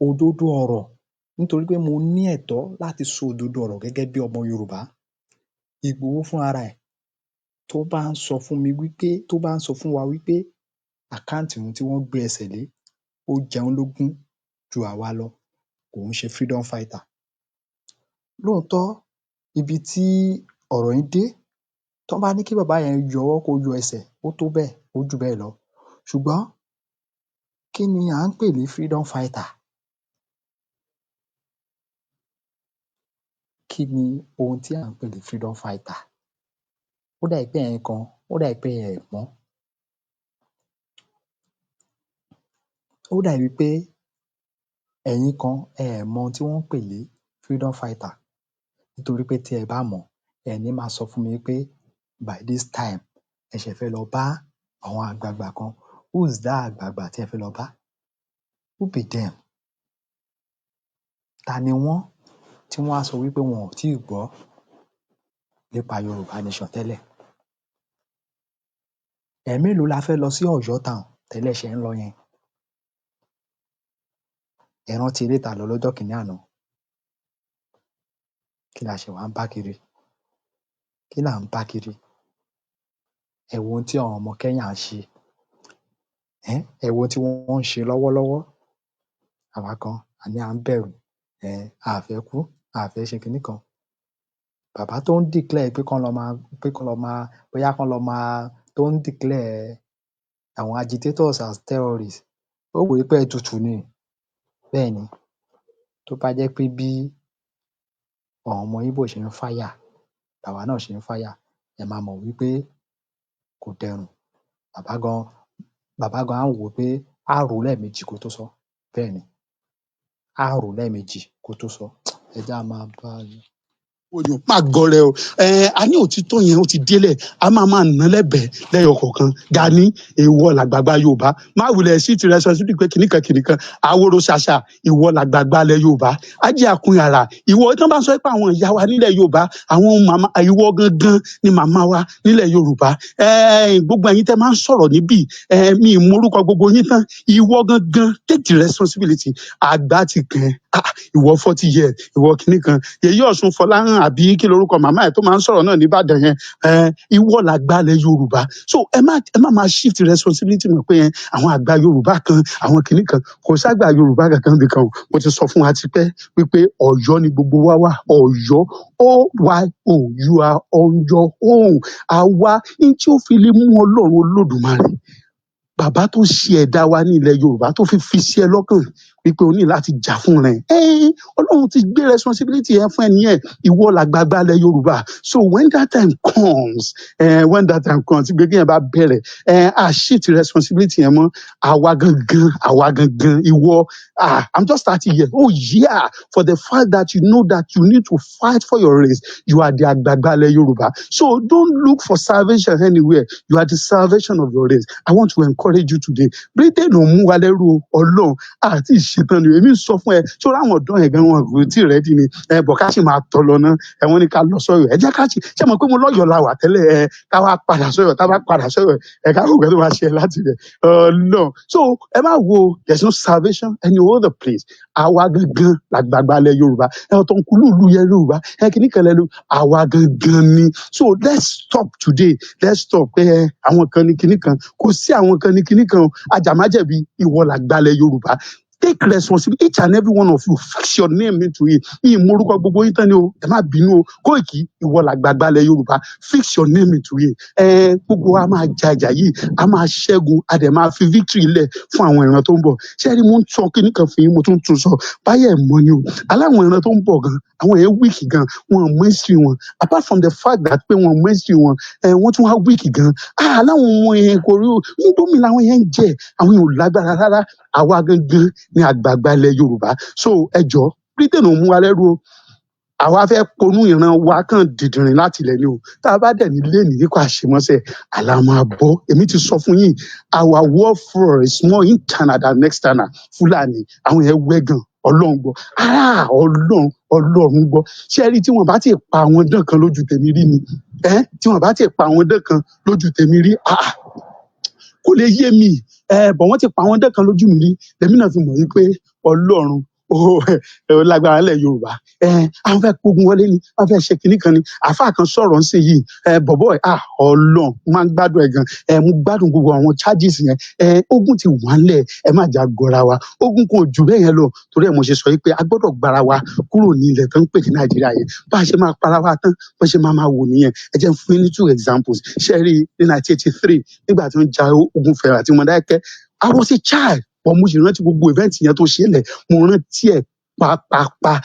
òdodo ọ̀rọ̀, nítorí pé mo ní ẹ̀tọ́ láti sọ òdodo ọ̀rọ̀ gẹ́gẹ́ bí ọmọ Yorùbá. Ìgbòho fún ara ẹ̀ tó bá ń sọ fún wa wípé àkáǹtì òun tí wọ́n gbé ẹsẹ̀ lé ó jẹun lógún ju àwa lọ, kò ń ṣe freedom fighter. Lóòótọ́ ibi tí ọ̀rọ̀ yìí dé, tán bá ní kí bàbá yẹn yọ ọwọ́ kó yọ ẹsẹ̀, ó tó bẹ́ẹ̀, ó jù bẹ́ẹ̀ lọ. Ṣùgbọ́n kí ni à ń pè ní freedom fighter? Kí ni ohun tí à ń pè ní freedom fighter? Ó dà pé ẹ̀yin kan, ó dà pé ẹ ẹ̀ mọ̀. Ó dà wípé ẹ̀yin kan ẹ ẹ̀ mọ ohun tí wọ́n ń pè ní freedom fighter. Nítorí pé tí ẹ bá mọ̀, ẹ ní máa sọ fún mi pé by this time ẹ ṣẹ̀ fẹ́ lọ bá àwọn àgbààgbà kan. Who is that àgbààgbà tí ẹ fẹ́ lọ bá? Who be them? Ta ni wọ́n tí wọ́n á sọ wípé wọn ò tíì gbọ́ nípa Yorùbá nation tẹ́lẹ̀? ẹ̀ẹ̀mélòó la fẹ́ lọ sí Ọ̀yọ́ town tẹ́lẹ̀ ṣe ń lọ yẹn? Ẹ rántí eré tá lọ lọ́jọ́ kìíní àná? Kí la ṣẹ̀ wá ń bá kiri? Kí là ń bá kiri? Ẹ wo ohun tí àwọn ọmọ Kẹ́nyà ń ṣe, ẹ wo ohun tí wọ́n ń ṣe lọ́wọ́lọ́wọ́. Àwa kan a ní à ń bẹ̀rù, a fẹ́ kú, a fẹ́ ṣe kinní kan. Bàbá tó ń declare pé kán lọ máa bóyá kán lọ máa tó ń declare àwọn agitators as terrorists, ó wò ó pé ẹtùtù ni. Bẹ́ẹ̀ ni, tó bá jẹ́ pé bí àwọn ọmọ Íbò ṣe ń fáyà làwa náà ṣe ń fáyà, ẹ máa mọ̀ wípé kò dẹrùn. Bàbá gan á wò ó pé á rò ó lẹ́ẹ̀mejì kó tó sọ. Bẹ́ẹ̀ ni, á rò ó lẹ́ẹ̀mejì kó tó sọ. Ẹ jẹ́ á máa bá a lọ. Òyìn má gọrẹ o, a ní òtítọ́ yẹn ó ti délẹ̀, a máa ná lẹ́bẹ̀ẹ́ lẹ́yọ kọ̀ọ̀kan. Gani èèwọ̀ làgbàgbà Yorùbá, má wulẹ̀ sí ti responsibility pé kìnnìkan àwòrò ṣàṣà, ìwọ làgbàgbà ilẹ̀ Yorùbá. Ajé Akunyàrà, ìwọ tí wọ́n bá sọ pé àwọn ìyá wa nílẹ̀ Yorùbá, àwọn màmá, ìwọ gangan ni màmá wa nílẹ̀ Yorùbá. Gbogbo ẹ̀yin tẹ́ máa ń sọ̀rọ̀ níbí, mi ì morúkọ gbogbo yín tán, ìwọ gangan take the responsibility. Àgbà ti kàn ẹ́, ìwọ 40 years, ìwọ kìnnìkan, Yèyé Ọ̀ṣun Fọláhàn àbí kí lorúkọ màmá ẹ̀ tó máa ń sọ̀rọ̀ náà nìbàdàn yẹn, ìwọ làgbàlẹ̀ Yorùbá. So ẹ má máa shift responsibility mọ̀ pé àwọn àgbà Yorùbá kan, àwọn kìnnìkan, kò ságbà Yorùbá kankan bí kan o. Mo ti sọ fún wa tipẹ́ wípé Ọ̀yọ́ ni gbogbo wa wà. Ọ̀yọ́, OYO, you are on your own. Àwa ní tí ó fi lè mú Ọlọ́run Olódùmarè, bàbá tó ṣe ẹ̀dá wa ní ilẹ̀ Yorùbá, tó fi sí ẹ lọ́kàn wípé o ní láti jà fún rẹ̀. Ọlọ́run ti gbé responsibility yẹn fún ẹni yẹn, ìwọ làgbàgbà ilẹ̀ Yorùbá. So when that time comes, tí gbẹ̀gẹ́ yẹn bá bẹ̀rẹ̀, a shift responsibility yẹn mọ́ àwa gangan, ìwọ, I'm just 30 years. Oh yeah, for the fact that you know that you need to fight for your race, you are the àgbàgbà ilẹ̀ Yorùbá. So don't look for salvation anywhere, you are the salvation of your race. I want to encourage you today. Britain ò mú wa lẹ́rú Ọlọ́run, àti ìṣetán ni èmi sọ fún ẹ, tí ó ráwọn ọ̀dọ́ yẹn gan wọn kò tí ì rẹ́dí ni, bọ̀ ká sì máa tọ̀ lọ ná, wọ́n ní ká lọ sọ́yọ̀, ẹ jẹ́ ká sì, ṣé mọ̀ pé mo lọ́yọ̀ la wà tẹ́lẹ̀, ká wá padà sọ́yọ̀, tá a bá padà sọ́yọ̀, ká rògbé tó máa ṣe ẹ láti rẹ̀. No, so ẹ má wo, there's no salvation any other place. Àwa gangan làgbàgbà ilẹ̀ Yorùbá, ọ̀tọ̀ ń kulú ìlú yẹn Yorùbá, kìnnìkan lẹ́nu, àwa gangan ni. So let's stop today, let's stop pé àwọn kan ní kìnnìkan, kò sí àwọn kan ní kìnnìkan, àjàmájẹ̀bi, ìwọ làgbà ilẹ̀ Yorùbá. Take responsibility, each and every one of you, fix your name into it. Morúkọ gbogbo yín tán ni o, ẹ má bínú o, Kóìkì, ìwọ làgbàgbà ilẹ̀ Yorùbá, fix your name into it. Gbogbo wa máa ja ìjà yìí, a máa ṣẹ́gun, a dẹ̀ máa fi victory lẹ̀ fún àwọn ìran tó ń bọ̀. Ṣé rí, mo ń sọ kíní kan fún yín, mo tún sọ, báyẹ̀ mọ́ ni o, aláwọn ìran tó ń bọ̀ gan, àwọn yẹn weak gan, wọn mọ history wọn, apart from the fact that pé wọn mọ history wọn, wọ́n tún wá weak gan. Aláwọn ọmọ yẹn kò rí o, nítorí làwọn yẹn ń jẹ, àwọn yẹn ò lágbára rárá. Àwa gangan ní àgbàgbà ilẹ̀ Yorùbá. So ẹ jọ̀ọ́, Britain ò mú wa lẹ́rú o, àwa fẹ́ ponú ìran wa kàn dìdìrín láti ilẹ̀ ni o. Tá a bá dẹ̀ ní lé ní kó àṣemọ́sẹ̀, àlà máa bọ́. Èmi ti sọ fún yín, our warfare is more internal than external. Fúlàní, àwọn yẹn wẹ́gàn, Ọlọ́run gbọ́. Ọlọ́run gbọ́. Ṣé rí, tí wọ́n bá ti pa àwọn dán kan lójú tèmi rí ni, tí wọ́n bá ti pa àwọn dán kan lójú tèmi rí, kò lè yé mi, bọ̀ wọ́n ti pa àwọn dán kan lójú mi rí, lèmi náà fi mọ̀ wípé Ọlọ́run ó lágbára ilẹ̀ Yorùbá. Àwọn fẹ́ kógun wọlé ni, wọ́n fẹ́ ṣe kinní kan ni. Àfáà kan sọ̀rọ̀ ń sìn yìí, bọ̀bọ̀ Ọlọ́run máa ń gbádùn ẹ̀ gan, mo gbádùn gbogbo àwọn charges yẹn. Ogun ti wà ńlẹ̀, ẹ má jà gọra wa, ogun kò jù bẹ́ẹ̀ yẹn lọ. Torí ẹ̀ mo ṣe sọ wípé a gbọ́dọ̀ gbára wa kúrò ní ilẹ̀ tó ń pè ní Nàìjíríà yẹn. Bá a ṣe máa para wa tán, bá a ṣe máa wò nìyẹn. Ẹ jẹ́ n fún yín ní 2 examples. Ṣé rí, ní 1983 nígbà tí wọ́n ja ogun Fẹ̀rẹ̀ àti Mọdákẹ́kẹ́, I was a child, but mo sì rántí gbogbo event yẹn tó ṣẹlẹ̀, mo rántí ẹ̀ pàápàá.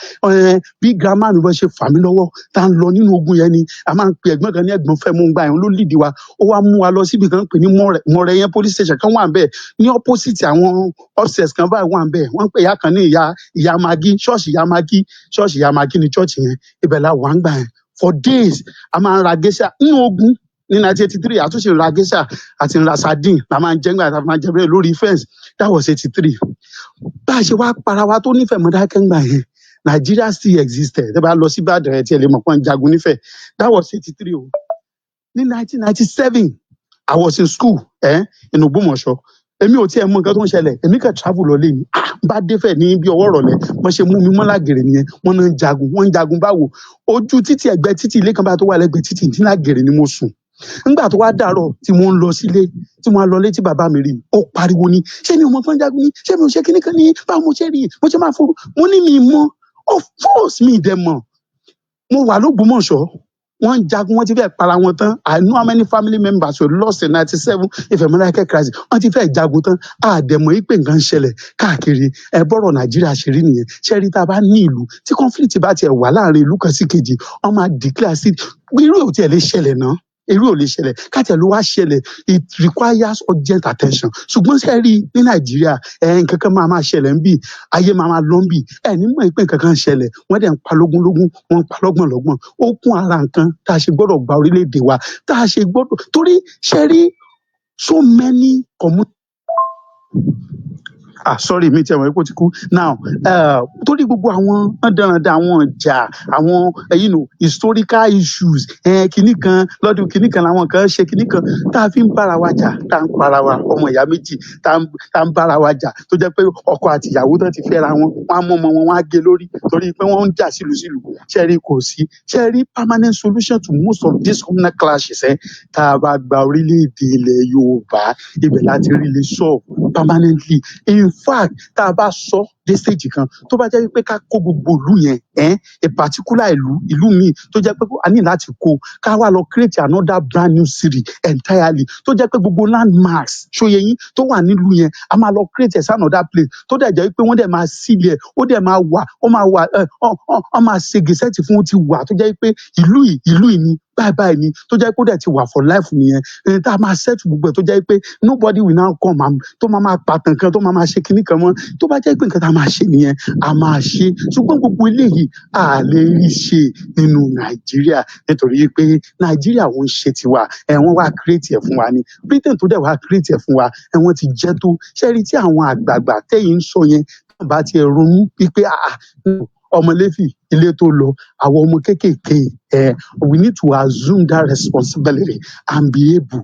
Bí grandma mi bá ṣe fà mí lọ́wọ́ tá ń lọ nínú ogun yẹn ni, a máa ń pe ẹ̀gbọ́n kan ní ẹ̀gbọ́n Fẹ́mi Ngbà yẹn ló lead wa. Ó wá mú wa lọ síbi kan pè ní Mọ̀rẹ́ yẹn police station kan wà ńbẹ̀, ní opposite àwọn upstairs kan báyìí wà ńbẹ̀. Wọ́n pè ìyá kan ní ìyá Magi, ṣọ́ọ̀ṣì ìyá Magi ni church yẹn. Ibẹ̀ la wà ńgbà yẹn for days. A máa ń ra geisha nínú ogun ní 1983, àtúnṣe ra geisha àti ra sardine la máa ń jẹ ńgbà tá a máa jẹ bẹ́ẹ̀ lórí fence. That was 83. Bá a ṣe wá para wa tó nífẹ̀ẹ́ Mọdákẹ́kẹ́ ńgbà yẹn, Nigeria still existed. Tẹ́ bá lọ sí Ìbàdàn ẹ̀ tí ẹ lè mọ̀ pọ́n jagun nífẹ̀ẹ́. That was 83 o. Ní 1997, I was in school in Ògbómọ̀ṣọ́. Èmi ò tiẹ̀ mọ nǹkan tó ń ṣẹlẹ̀, èmi kàn travel lọlé ni. Bá dé fẹ̀ ní bí ọwọ́ ìrọ̀lẹ́, bọ́n ṣe mú mi mọ́ lágèrè nìyẹn. Wọ́n náà ń jagun, wọ́n ń jagun báwo? Ojú títì ẹ̀gbẹ́ títì ilé kan báyìí tó wà lẹ́gbẹ̀ẹ́ títì ní lágèrè ni mo sùn. Nígbà tó wá dàárọ̀ tí mo ń lọ sílé, tí mo wá lọlé tí bàbá mi rí mi, ó pariwo ni, "Ṣé mi ò mọ tó ń jagun ni? Ṣé mi ò ṣe kíní kan ni? Báwo mo ṣe rí i? Mo ṣe máa forú." Mo ní mi mọ̀. Of course mi ì dẹ̀ mọ̀. Mo wà l'Ógbómọ̀ṣọ́, wọ́n ń jagun, wọ́n ti fẹ́ẹ̀ para wọn tán. I know how many family members were lost in 97 Ifẹ̀-Mọdákẹ́kẹ́ crisis. Wọ́n ti fẹ́ẹ̀ jagun tán. A dẹ̀ mọ̀ wípé nǹkan ń ṣẹlẹ̀ káàkiri. Bọ́rọ̀ Nàìjíríà ṣe rí nìyẹn. Ṣé rí tá a bá ní ìlú tí conflict bá tiẹ̀ wà láàrin ìlú kan sí kejì, wọ́n máa declare sí irú ẹ̀ ò tiẹ̀ lè ṣẹlẹ̀ ná. Irú ò lè ṣẹlẹ̀. Ká tiẹ̀ ló wá ṣẹlẹ̀, it requires urgent attention. Ṣùgbọ́n ṣé ẹ rí ní Nàìjíríà, nǹkan kan máa ṣẹlẹ̀ ńbí, ayé máa lọ ńbí. Ẹ ní mọ̀ pé nǹkan kan ń ṣẹlẹ̀, wọ́n dẹ̀ ń pa lógúnlógún, wọ́n ń pa lọ́gbọ̀nlọ́gbọ̀n. Ó kún ara nǹkan tá a ṣe gbọ́dọ̀ gba orílẹ̀-èdè wa, tá a ṣe gbọ́dọ̀ torí ṣé ẹ rí so many sorry mi tiẹ̀ mọ̀ pé ó ti kú. Now torí gbogbo àwọn dandan àwọn ìjà àwọn historical issues kinní kan lọ́dún kinní kan làwọn kan ṣe kinní kan tá a fi ń bára wa jà, tá a ń para wa ọmọ ìyá méjì tá a ń bára wa jà tó jẹ́ pé ọkọ àti ìyàwó tán ti fẹ́ra wọn, wọ́n á mú ọmọ wọn, wọ́n á gé lórí torí pé wọ́n ń jà sílùsílù. Ṣé ẹ rí kò sí? Ṣé ẹ rí permanent solution to most of these communal clashes tá a bá gba orílẹ̀-èdè ilẹ̀ Yorùbá, ibẹ̀ láti rí lè solve permanently. In fact, tá a bá sọ dé stage kan tó bá jẹ́ wípé ká kó gbogbo ìlú yẹn a particular ìlú míì tó jẹ́ pé a ní láti kó ká wá lọ create another brand new city entirely tó jẹ́ pé gbogbo landmarks ṣóyẹ yín tó wà nílùú yẹn a máa lọ create another place tó dẹ̀ jẹ́ wípé wọ́n dẹ̀ máa sílẹ̀ ó dẹ̀ máa wà ó máa ṣe gẹ̀ẹ́sẹ̀tì fún ó ti wà tó jẹ́ pé ìlú yìí ni báyìí ni tó jẹ́ pé ó dẹ̀ ti wà for life nìyẹn tá a máa settle gbogbo ẹ̀ tó jẹ́ pé nobody will now come tó máa pàtàn kan tó máa ṣe kinní kan mọ́ tó bá jẹ́ pé nǹkan tá a máa ṣe nìyẹn a máa ṣe ṣùgbọ́n gbogbo eléyìí a lè rí ṣe nínú Nàìjíríà nítorí pé Nàìjíríà wọ́n ń ṣe tiwa wọ́n wá create ẹ̀ fún wa ni Britain tó dẹ̀ wá create ẹ̀ fún wa wọ́n ti jẹ́ tó ṣe rí tí àwọn àgbààgbà tẹ́yìn ń sọ yẹn náà bá tiẹ̀ ronú wípé ọmọ Léfì ilé tó lọ àwọn ọmọ kéékèèké we need to assume that responsibility and be able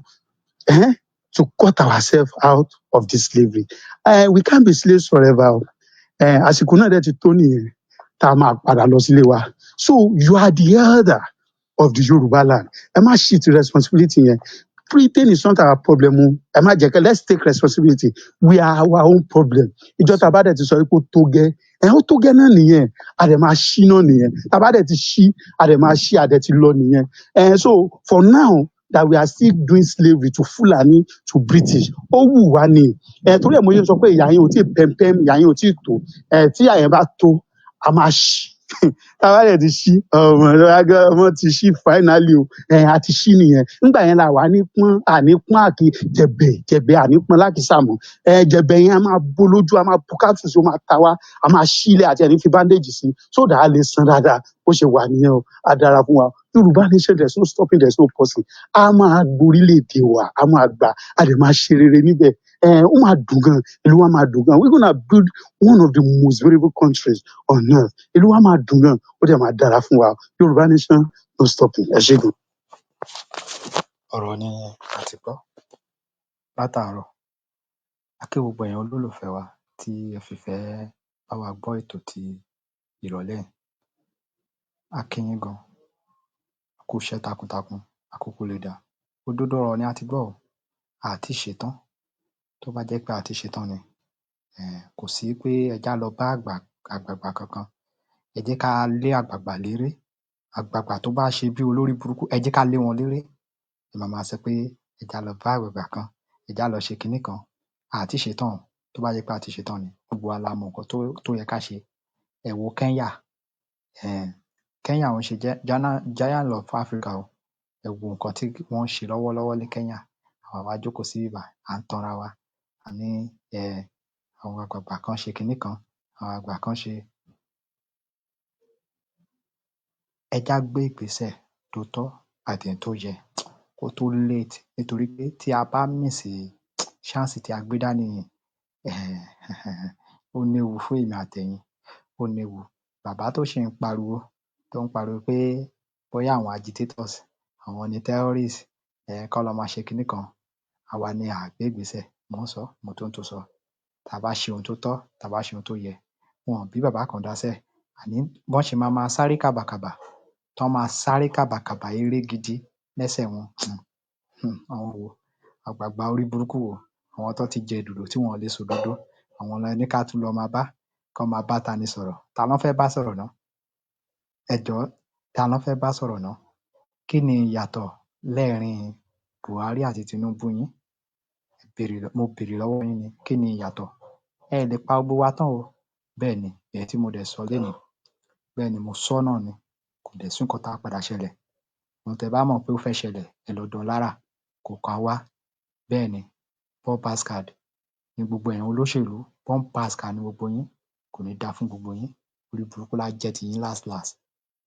to cut ourselves out of this slavery. We can't be slaves forever. Àsìkò náà dẹ̀ ti tó nìyẹn tá a máa padà lọ sílé wa. So you are the elder of the Yoruba land. Ẹ má shit responsibility yẹn. Britain is not our problem. Ẹ má jẹ́ kẹ́ let's take responsibility. We are our own problem. Ìjọ tá a bá dẹ̀ ti sọ pé ó tó gẹ́ ó tó gẹ́ náà nìyẹn a dẹ̀ máa ṣí náà nìyẹn tá a bá dẹ̀ ti ṣí a dẹ̀ máa ṣí a dẹ̀ ti lọ nìyẹn. So for now that we are still doing slavery to Fulani to British ó wù wá ni torí ẹ̀ mo yẹ sọ pé ìyá yẹn ò tí ì pẹ́mpẹ́m ìyá yẹn ò tí ì tó tí ìyá yẹn bá tó a máa ṣí táwa dẹ̀ ti ṣí ọmọ ti ṣí finally a ti ṣí nìyẹn nígbà yẹn la wà àní pọ́n àkì jẹ̀bẹ̀ àní pọ́n lákìsà mọ́ jẹ̀bẹ̀ yẹn a máa bó lójú a máa bu capsules ó máa ta wá a máa ṣílẹ̀ àti ẹni fi bandage sí so that a lè san dáadáa bó ṣe wà nìyẹn o a dára fún wa Yorùbá nation there is no stopping there is no pausing a máa gborílẹ̀-èdè wa a máa gbà a lè máa ṣe rere níbẹ̀ ó máa dùn gan ìlú wa máa dùn gan we gonna build one of the most beautiful countries on earth ìlú wa máa dùn gan ó dẹ̀ máa dára fún wa Yorùbá nation no stopping ẹ ṣé gan. ọ̀rọ̀ ni a ti gbọ́ látàárọ̀ a kí gbogbo èèyàn olólùfẹ́ wa tí ẹ fi fẹ́ bá wa gbọ́ ètò ti ìrọ̀lẹ́ yìí a kí yín gan a kú iṣẹ́ takuntakun àkókò lè dà òdodo ọ̀rọ̀ ni a ti gbọ́ àti ṣetán tó bá jẹ́ pé àti ṣetán ni kò sí pé ẹjá lọ bá àgbààgbà kankan ẹ jẹ́ ká lé àgbààgbà léré àgbààgbà tó bá ṣe bí olórí burúkú ẹ jẹ́ ká lé wọn léré ẹ máa sọ pé ẹjá lọ bá àgbààgbà kan ẹjá lọ ṣe kinní kan àti ṣetán tó bá jẹ́ pé àti ṣetán ni gbogbo wa la mọ nǹkan tó yẹ ká ṣe ẹ wo Kenya òun ṣe giant of Africa o ẹ wo nǹkan tí wọ́n ń ṣe lọ́wọ́lọ́wọ́ ní Kenya àwa wá jókòó sí ibà à ń tanra wa àní àwọn àgbààgbà kan ṣe kinní kan àwọn àgbà kan ṣe ẹjá gbé ìgbésẹ̀ tó tọ́ àti tó yẹ kó tó late nítorí pé tí a bá miss chance tí a gbé dání ó léwu fún èmi àtẹ̀yin ó léwu bàbá tó ṣì ń pariwo pé bóyá àwọn agitators àwọn ni terrorists kọ́ lọ máa ṣe kinní kan àwa ni a gbé ìgbésẹ̀. Mò ń sọ, mo tún sọ. Tá a bá ṣe ohun tó tọ́, tá a bá ṣe ohun tó yẹ, wọn ò bí bàbá kan dáṣẹ́. Àní bọ́n ṣe máa sáré kàbàkàbà, tán máa sáré kàbàkàbà eré gidi lẹ́sẹ̀ wọn. Àwọn wo? Àgbààgbà orí burúkú wo? Àwọn tán ti jẹ dòdò tí wọn ò lè sòdodo. Àwọn la ní ká tún lọ máa bá, kán máa bá ta ni sọ̀rọ̀. Ta ná fẹ́ bá sọ̀rọ̀ ná? Ẹ jọ̀ọ́, ta ná fẹ́ bá sọ̀rọ̀ ná? Kí ni ìyàtọ̀ lẹ́ẹ̀rín Buhari àti Tinubu yín? Mo béèrè lọ́wọ́ yín ni, kí ni ìyàtọ̀? Ẹ lè pa gbogbo wa tán o. Bẹ́ẹ̀ ni, èyí tí mo dẹ̀ sọ lénìí. Bẹ́ẹ̀ ni mo sọ náà ni. Kò dẹ̀ sí nǹkan tá padà ṣẹlẹ̀. Ohun tẹ́ bá mọ̀ pé ó fẹ́ ṣẹlẹ̀, ẹ lọ dán lára. Kò kàn wá. Bẹ́ẹ̀ ni, bump pass card ni gbogbo ẹ̀yin olóṣèlú. Bump pass card ni gbogbo yín. Kò ní dáa fún gbogbo yín. Orí burúkú lá jẹ́ ti yín last last.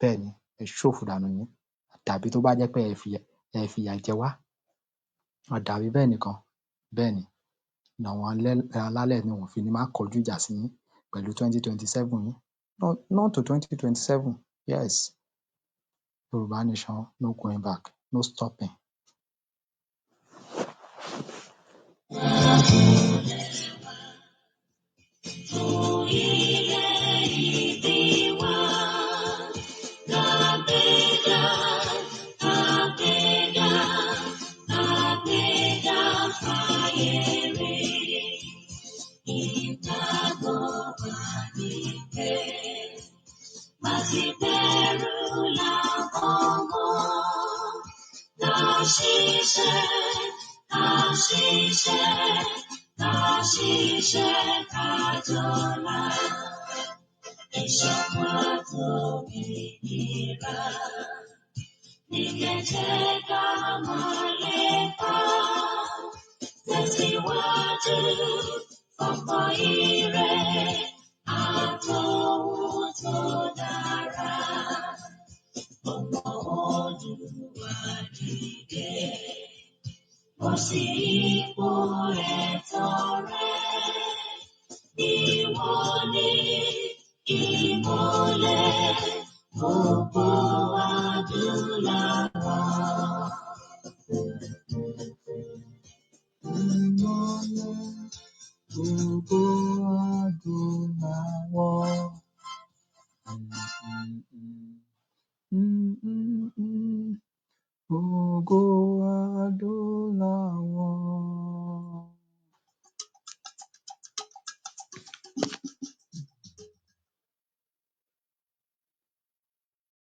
Bẹ́ẹ̀ ni, ẹ ṣòfò dànù yín. Àdàbí tó bá jẹ́ pé ẹ fìyà jẹ wá. Àdàbí bẹ́ẹ̀ nìkan. Bẹ́ẹ̀ ni, làwọn alálẹ̀ ni wọ́n fi ní máa kọjú ìjà sí yín pẹ̀lú 2027 yín. Not to 2027. Yes. Yorùbá nation, no going back, no stopping. Gbogbo adúláwọ̀. Ògo